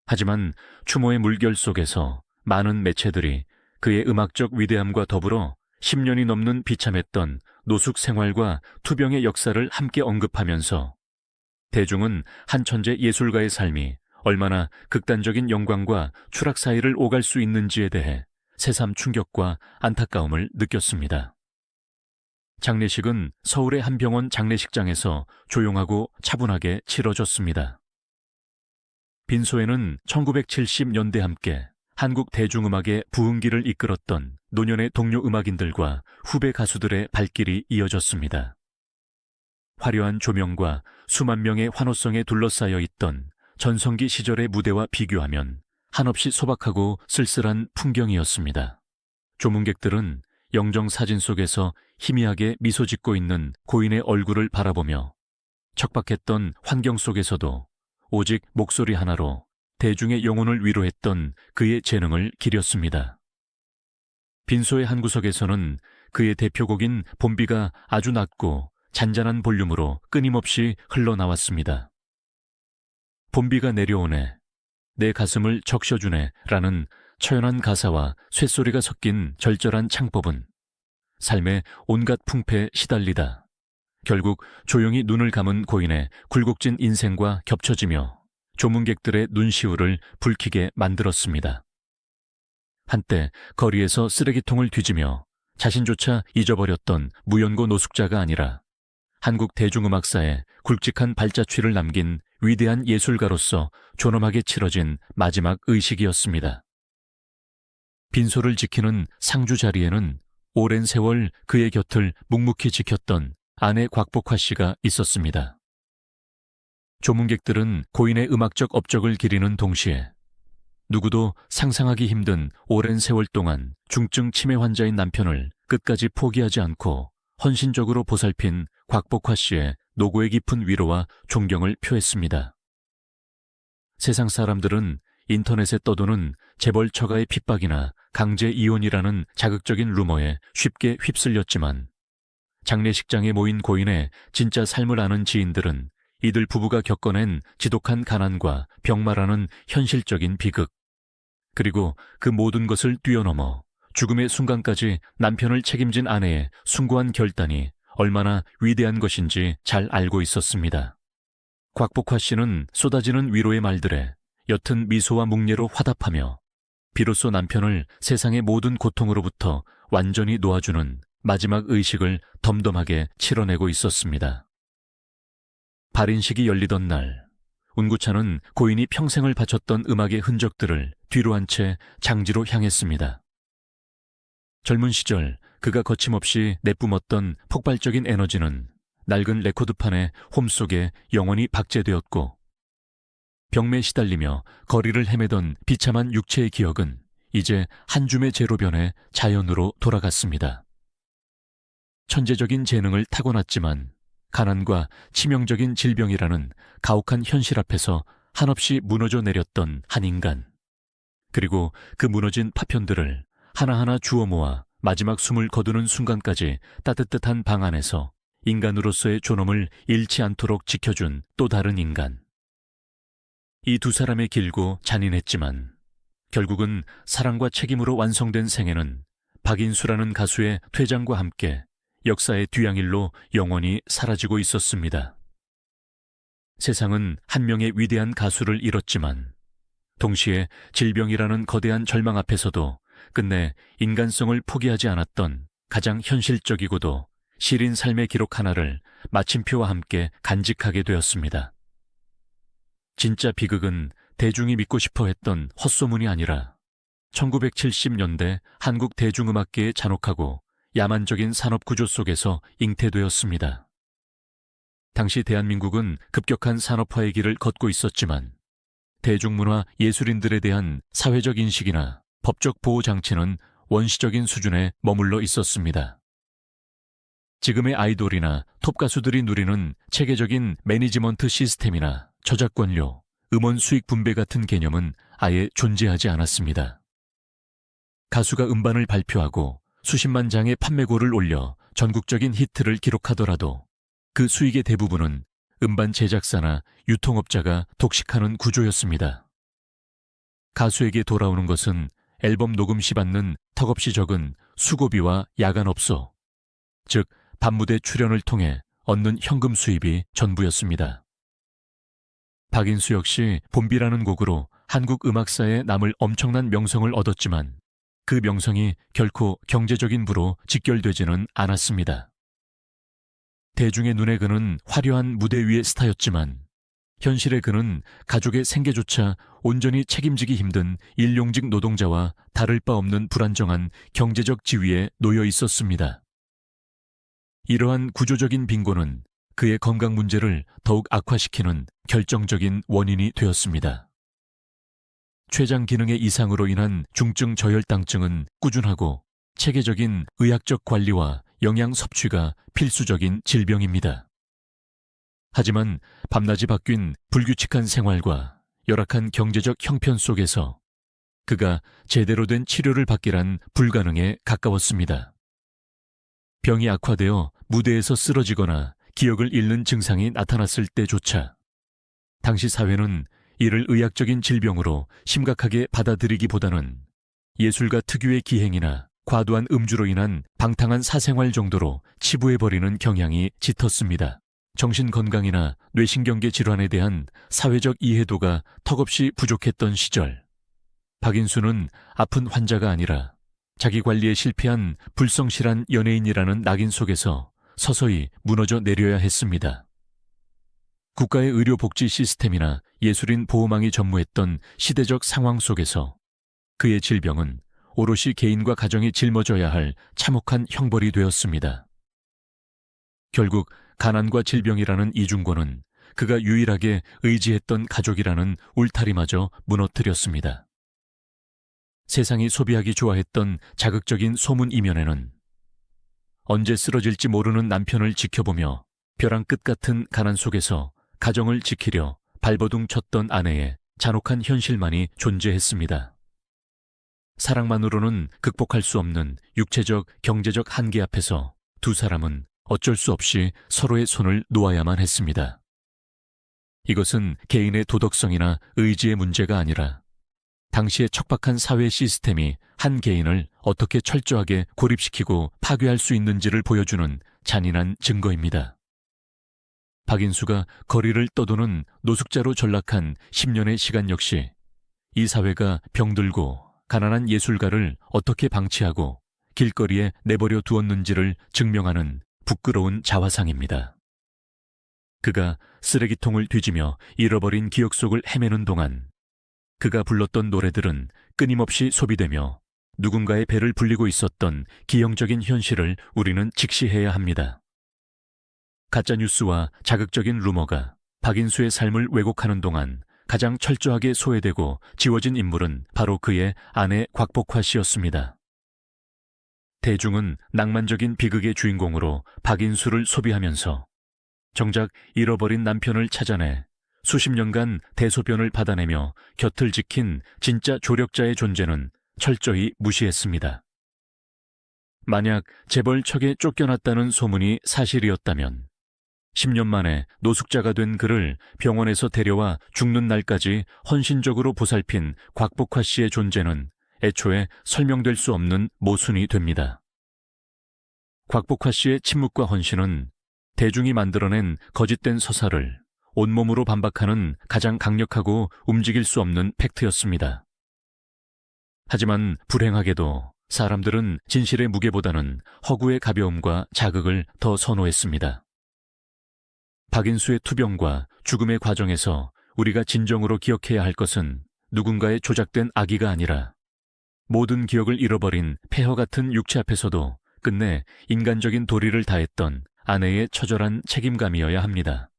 하지만 추모의 물결 속에서 많은 매체들이 그의 음악적 위대함과 더불어 10년이 넘는 비참했던 노숙 생활과 투병의 역사를 함께 언급하면서 대중은 한 천재 예술가의 삶이 얼마나 극단적인 영광과 추락 사이를 오갈 수 있는지에 대해 새삼 충격과 안타까움을 느꼈습니다. 장례식은 서울의 한 병원 장례식장에서 조용하고 차분하게 치러졌습니다. 빈소에는 1970년대 함께 한국 대중음악의 부흥기를 이끌었던 노년의 동료 음악인들과 후배 가수들의 발길이 이어졌습니다. 화려한 조명과 수만 명의 환호성에 둘러싸여 있던 전성기 시절의 무대와 비교하면 한없이 소박하고 쓸쓸한 풍경이었습니다. 조문객들은 영정 사진 속에서 희미하게 미소 짓고 있는 고인의 얼굴을 바라보며 척박했던 환경 속에서도 오직 목소리 하나로 대중의 영혼을 위로했던 그의 재능을 기렸습니다. 빈소의 한 구석에서는 그의 대표곡인 봄비가 아주 낮고 잔잔한 볼륨으로 끊임없이 흘러나왔습니다. 봄비가 내려오네, 내 가슴을 적셔주네 라는 처연한 가사와 쇳소리가 섞인 절절한 창법은 삶의 온갖 풍패에 시달리다 결국 조용히 눈을 감은 고인의 굴곡진 인생과 겹쳐지며 조문객들의 눈시울을 붉히게 만들었습니다. 한때 거리에서 쓰레기통을 뒤지며 자신조차 잊어버렸던 무연고 노숙자가 아니라 한국 대중음악사에 굵직한 발자취를 남긴 위대한 예술가로서 존엄하게 치러진 마지막 의식이었습니다. 빈소를 지키는 상주 자리에는 오랜 세월 그의 곁을 묵묵히 지켰던 아내 곽복화 씨가 있었습니다. 조문객들은 고인의 음악적 업적을 기리는 동시에 누구도 상상하기 힘든 오랜 세월 동안 중증 치매 환자인 남편을 끝까지 포기하지 않고 헌신적으로 보살핀 곽복화 씨의 노고의 깊은 위로와 존경을 표했습니다. 세상 사람들은 인터넷에 떠도는 재벌 처가의 핍박이나 강제 이혼이라는 자극적인 루머에 쉽게 휩쓸렸지만 장례식장에 모인 고인의 진짜 삶을 아는 지인들은 이들 부부가 겪어낸 지독한 가난과 병마라는 현실적인 비극, 그리고 그 모든 것을 뛰어넘어 죽음의 순간까지 남편을 책임진 아내의 숭고한 결단이 얼마나 위대한 것인지 잘 알고 있었습니다. 곽복화 씨는 쏟아지는 위로의 말들에 옅은 미소와 묵례로 화답하며 비로소 남편을 세상의 모든 고통으로부터 완전히 놓아주는 마지막 의식을 덤덤하게 치러내고 있었습니다. 발인식이 열리던 날, 운구차는 고인이 평생을 바쳤던 음악의 흔적들을 뒤로 한 채 장지로 향했습니다. 젊은 시절 그가 거침없이 내뿜었던 폭발적인 에너지는 낡은 레코드판의 홈 속에 영원히 박제되었고, 병매에 시달리며 거리를 헤매던 비참한 육체의 기억은 이제 한 줌의 재로 변해 자연으로 돌아갔습니다. 천재적인 재능을 타고났지만 가난과 치명적인 질병이라는 가혹한 현실 앞에서 한없이 무너져 내렸던 한 인간. 그리고 그 무너진 파편들을 하나하나 주워 모아 마지막 숨을 거두는 순간까지 따뜻한 방 안에서 인간으로서의 존엄을 잃지 않도록 지켜준 또 다른 인간. 이 두 사람의 길고 잔인했지만 결국은 사랑과 책임으로 완성된 생애는 박인수라는 가수의 퇴장과 함께 역사의 뒤양일로 영원히 사라지고 있었습니다. 세상은 한 명의 위대한 가수를 잃었지만 동시에 질병이라는 거대한 절망 앞에서도 끝내 인간성을 포기하지 않았던 가장 현실적이고도 시린 삶의 기록 하나를 마침표와 함께 간직하게 되었습니다. 진짜 비극은 대중이 믿고 싶어 했던 헛소문이 아니라 1970년대 한국 대중음악계의 잔혹하고 야만적인 산업구조 속에서 잉태되었습니다. 당시 대한민국은 급격한 산업화의 길을 걷고 있었지만 대중문화 예술인들에 대한 사회적 인식이나 법적 보호 장치는 원시적인 수준에 머물러 있었습니다. 지금의 아이돌이나 톱가수들이 누리는 체계적인 매니지먼트 시스템이나 저작권료, 음원 수익 분배 같은 개념은 아예 존재하지 않았습니다. 가수가 음반을 발표하고 수십만 장의 판매고를 올려 전국적인 히트를 기록하더라도 그 수익의 대부분은 음반 제작사나 유통업자가 독식하는 구조였습니다. 가수에게 돌아오는 것은 앨범 녹음 시 받는 턱없이 적은 수고비와 야간업소, 즉 밤무대 출연을 통해 얻는 현금 수입이 전부였습니다. 박인수 역시 봄비라는 곡으로 한국 음악사에 남을 엄청난 명성을 얻었지만 그 명성이 결코 경제적인 부로 직결되지는 않았습니다. 대중의 눈에 그는 화려한 무대 위의 스타였지만 현실의 그는 가족의 생계조차 온전히 책임지기 힘든 일용직 노동자와 다를 바 없는 불안정한 경제적 지위에 놓여 있었습니다. 이러한 구조적인 빈곤은 그의 건강 문제를 더욱 악화시키는 결정적인 원인이 되었습니다. 췌장 기능의 이상으로 인한 중증 저혈당증은 꾸준하고 체계적인 의학적 관리와 영양 섭취가 필수적인 질병입니다. 하지만 밤낮이 바뀐 불규칙한 생활과 열악한 경제적 형편 속에서 그가 제대로 된 치료를 받기란 불가능에 가까웠습니다. 병이 악화되어 무대에서 쓰러지거나 기억을 잃는 증상이 나타났을 때조차 당시 사회는 이를 의학적인 질병으로 심각하게 받아들이기보다는 예술가 특유의 기행이나 과도한 음주로 인한 방탕한 사생활 정도로 치부해버리는 경향이 짙었습니다. 정신건강이나 뇌신경계 질환에 대한 사회적 이해도가 턱없이 부족했던 시절, 박인수는 아픈 환자가 아니라 자기 관리에 실패한 불성실한 연예인이라는 낙인 속에서 서서히 무너져 내려야 했습니다. 국가의 의료복지 시스템이나 예술인 보호망이 전무했던 시대적 상황 속에서 그의 질병은 오롯이 개인과 가정이 짊어져야 할 참혹한 형벌이 되었습니다. 결국 가난과 질병이라는 이중고는 그가 유일하게 의지했던 가족이라는 울타리마저 무너뜨렸습니다. 세상이 소비하기 좋아했던 자극적인 소문 이면에는 언제 쓰러질지 모르는 남편을 지켜보며 벼랑 끝 같은 가난 속에서 가정을 지키려 발버둥 쳤던 아내의 잔혹한 현실만이 존재했습니다. 사랑만으로는 극복할 수 없는 육체적, 경제적 한계 앞에서 두 사람은 어쩔 수 없이 서로의 손을 놓아야만 했습니다. 이것은 개인의 도덕성이나 의지의 문제가 아니라 당시의 척박한 사회 시스템이 한 개인을 어떻게 철저하게 고립시키고 파괴할 수 있는지를 보여주는 잔인한 증거입니다. 박인수가 거리를 떠도는 노숙자로 전락한 10년의 시간 역시 이 사회가 병들고 가난한 예술가를 어떻게 방치하고 길거리에 내버려 두었는지를 증명하는 부끄러운 자화상입니다. 그가 쓰레기통을 뒤지며 잃어버린 기억 속을 헤매는 동안 그가 불렀던 노래들은 끊임없이 소비되며 누군가의 배를 불리고 있었던 기형적인 현실을 우리는 직시해야 합니다. 가짜뉴스와 자극적인 루머가 박인수의 삶을 왜곡하는 동안 가장 철저하게 소외되고 지워진 인물은 바로 그의 아내 곽복화 씨였습니다. 대중은 낭만적인 비극의 주인공으로 박인수를 소비하면서 정작 잃어버린 남편을 찾아내 수십 년간 대소변을 받아내며 곁을 지킨 진짜 조력자의 존재는 철저히 무시했습니다. 만약 재벌 척에 쫓겨났다는 소문이 사실이었다면 10년 만에 노숙자가 된 그를 병원에서 데려와 죽는 날까지 헌신적으로 보살핀 곽복화 씨의 존재는 애초에 설명될 수 없는 모순이 됩니다. 곽복화 씨의 침묵과 헌신은 대중이 만들어낸 거짓된 서사를 온몸으로 반박하는 가장 강력하고 움직일 수 없는 팩트였습니다. 하지만 불행하게도 사람들은 진실의 무게보다는 허구의 가벼움과 자극을 더 선호했습니다. 박인수의 투병과 죽음의 과정에서 우리가 진정으로 기억해야 할 것은 누군가의 조작된 악의가 아니라 모든 기억을 잃어버린 폐허 같은 육체 앞에서도 끝내 인간적인 도리를 다했던 아내의 처절한 책임감이어야 합니다.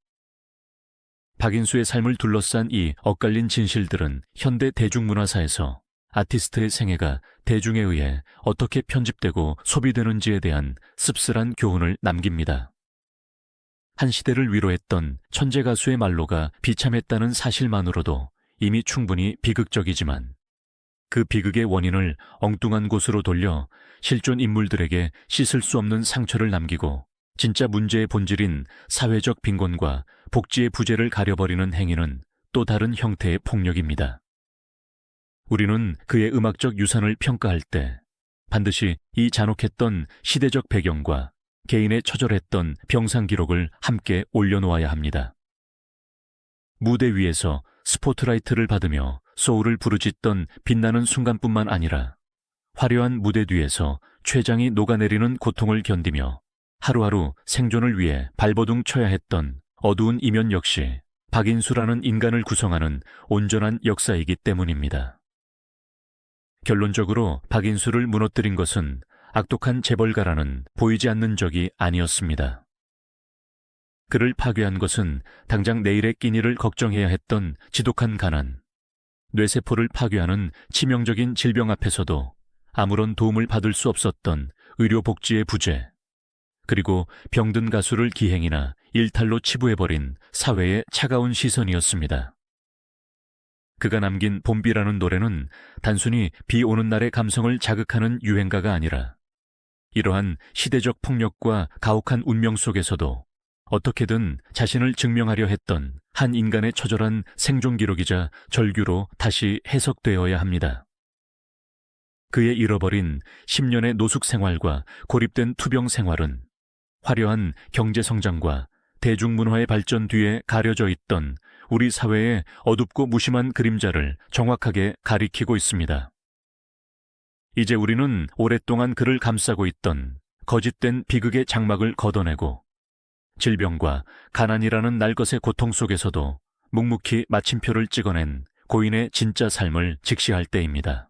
박인수의 삶을 둘러싼 이 엇갈린 진실들은 현대 대중문화사에서 아티스트의 생애가 대중에 의해 어떻게 편집되고 소비되는지에 대한 씁쓸한 교훈을 남깁니다. 한 시대를 위로했던 천재 가수의 말로가 비참했다는 사실만으로도 이미 충분히 비극적이지만 그 비극의 원인을 엉뚱한 곳으로 돌려 실존 인물들에게 씻을 수 없는 상처를 남기고 진짜 문제의 본질인 사회적 빈곤과 복지의 부재를 가려버리는 행위는 또 다른 형태의 폭력입니다. 우리는 그의 음악적 유산을 평가할 때 반드시 이 잔혹했던 시대적 배경과 개인의 처절했던 병상 기록을 함께 올려놓아야 합니다. 무대 위에서 스포트라이트를 받으며 소울을 부르짖던 빛나는 순간뿐만 아니라 화려한 무대 뒤에서 췌장이 녹아내리는 고통을 견디며 하루하루 생존을 위해 발버둥 쳐야 했던 어두운 이면 역시 박인수라는 인간을 구성하는 온전한 역사이기 때문입니다. 결론적으로 박인수를 무너뜨린 것은 악독한 재벌가라는 보이지 않는 적이 아니었습니다. 그를 파괴한 것은 당장 내일의 끼니를 걱정해야 했던 지독한 가난, 뇌세포를 파괴하는 치명적인 질병 앞에서도 아무런 도움을 받을 수 없었던 의료복지의 부재, 그리고 병든 가수를 기행이나 일탈로 치부해버린 사회의 차가운 시선이었습니다. 그가 남긴 봄비라는 노래는 단순히 비 오는 날의 감성을 자극하는 유행가가 아니라 이러한 시대적 폭력과 가혹한 운명 속에서도 어떻게든 자신을 증명하려 했던 한 인간의 처절한 생존 기록이자 절규로 다시 해석되어야 합니다. 그의 잃어버린 10년의 노숙 생활과 고립된 투병 생활은 화려한 경제 성장과 대중문화의 발전 뒤에 가려져 있던 우리 사회의 어둡고 무심한 그림자를 정확하게 가리키고 있습니다. 이제 우리는 오랫동안 그를 감싸고 있던 거짓된 비극의 장막을 걷어내고 질병과 가난이라는 날것의 고통 속에서도 묵묵히 마침표를 찍어낸 고인의 진짜 삶을 직시할 때입니다.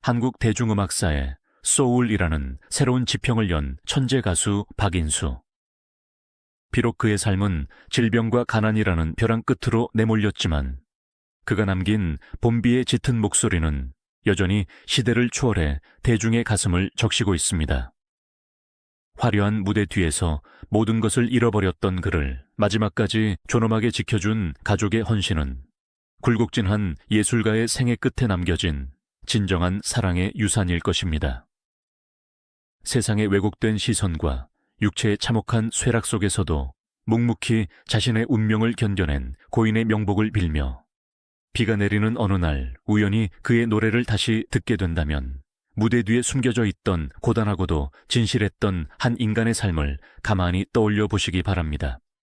한국 대중음악사에 소울이라는 새로운 지평을 연 천재 가수 박인수. 비록 그의 삶은 질병과 가난이라는 벼랑 끝으로 내몰렸지만 그가 남긴 봄비의 짙은 목소리는 여전히 시대를 초월해 대중의 가슴을 적시고 있습니다. 화려한 무대 뒤에서 모든 것을 잃어버렸던 그를 마지막까지 존엄하게 지켜준 가족의 헌신은 굴곡진한 예술가의 생애 끝에 남겨진 진정한 사랑의 유산일 것입니다. 세상의 왜곡된 시선과 육체의 참혹한 쇠락 속에서도 묵묵히 자신의 운명을 견뎌낸 고인의 명복을 빌며 비가 내리는 어느 날 우연히 그의 노래를 다시 듣게 된다면 무대 뒤에 숨겨져 있던 고단하고도 진실했던 한 인간의 삶을 가만히 떠올려 보시기 바랍니다.